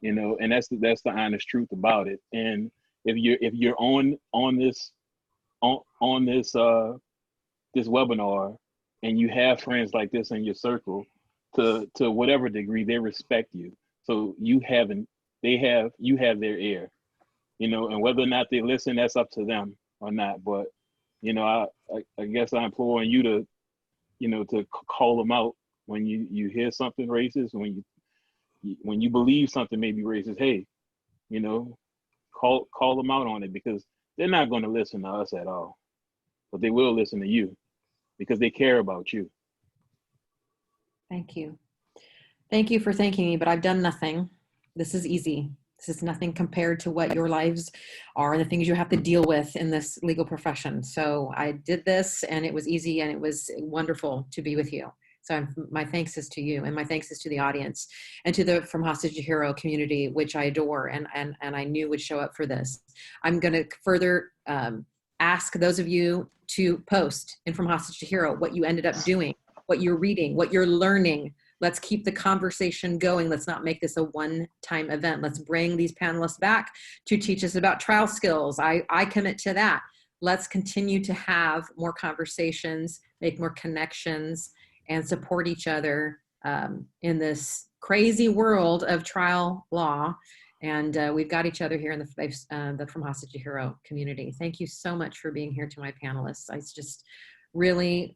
You know, and that's the honest truth about it. And if you're on this webinar, and you have friends like this in your circle, to whatever degree, they respect you. So you have their ear, you know, and whether or not they listen, that's up to them or not. But, you know, I guess I implore on you to, you know, to call them out when you hear something racist, when you believe something may be racist. Hey, you know, call them out on it, because they're not going to listen to us at all, but they will listen to you, because they care about you. Thank you. Thank you for thanking me, but I've done nothing. This is easy. This is nothing compared to what your lives are and the things you have to deal with in this legal profession. So I did this, and it was easy, and it was wonderful to be with you. So my thanks is to you, and my thanks is to the audience, and to the From Hostage to Hero community, which I adore and I knew would show up for this. I'm going to further ask those of you to post in From Hostage to Hero what you ended up doing, what you're reading, what you're learning. Let's keep the conversation going. Let's not make this a one-time event. Let's bring these panelists back to teach us about trial skills. I commit to that. Let's continue to have more conversations, make more connections, and support each other in this crazy world of trial law. And we've got each other here in the From Hostage to Hero community. Thank you so much for being here to my panelists. It's just really,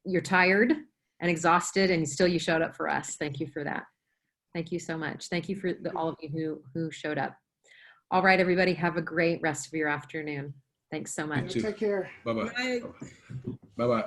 you're tired and exhausted, and still you showed up for us. Thank you for that. Thank you so much. Thank you for all of you who showed up. All right, everybody, have a great rest of your afternoon. Thanks so much. Take care. Bye-bye. Bye-bye.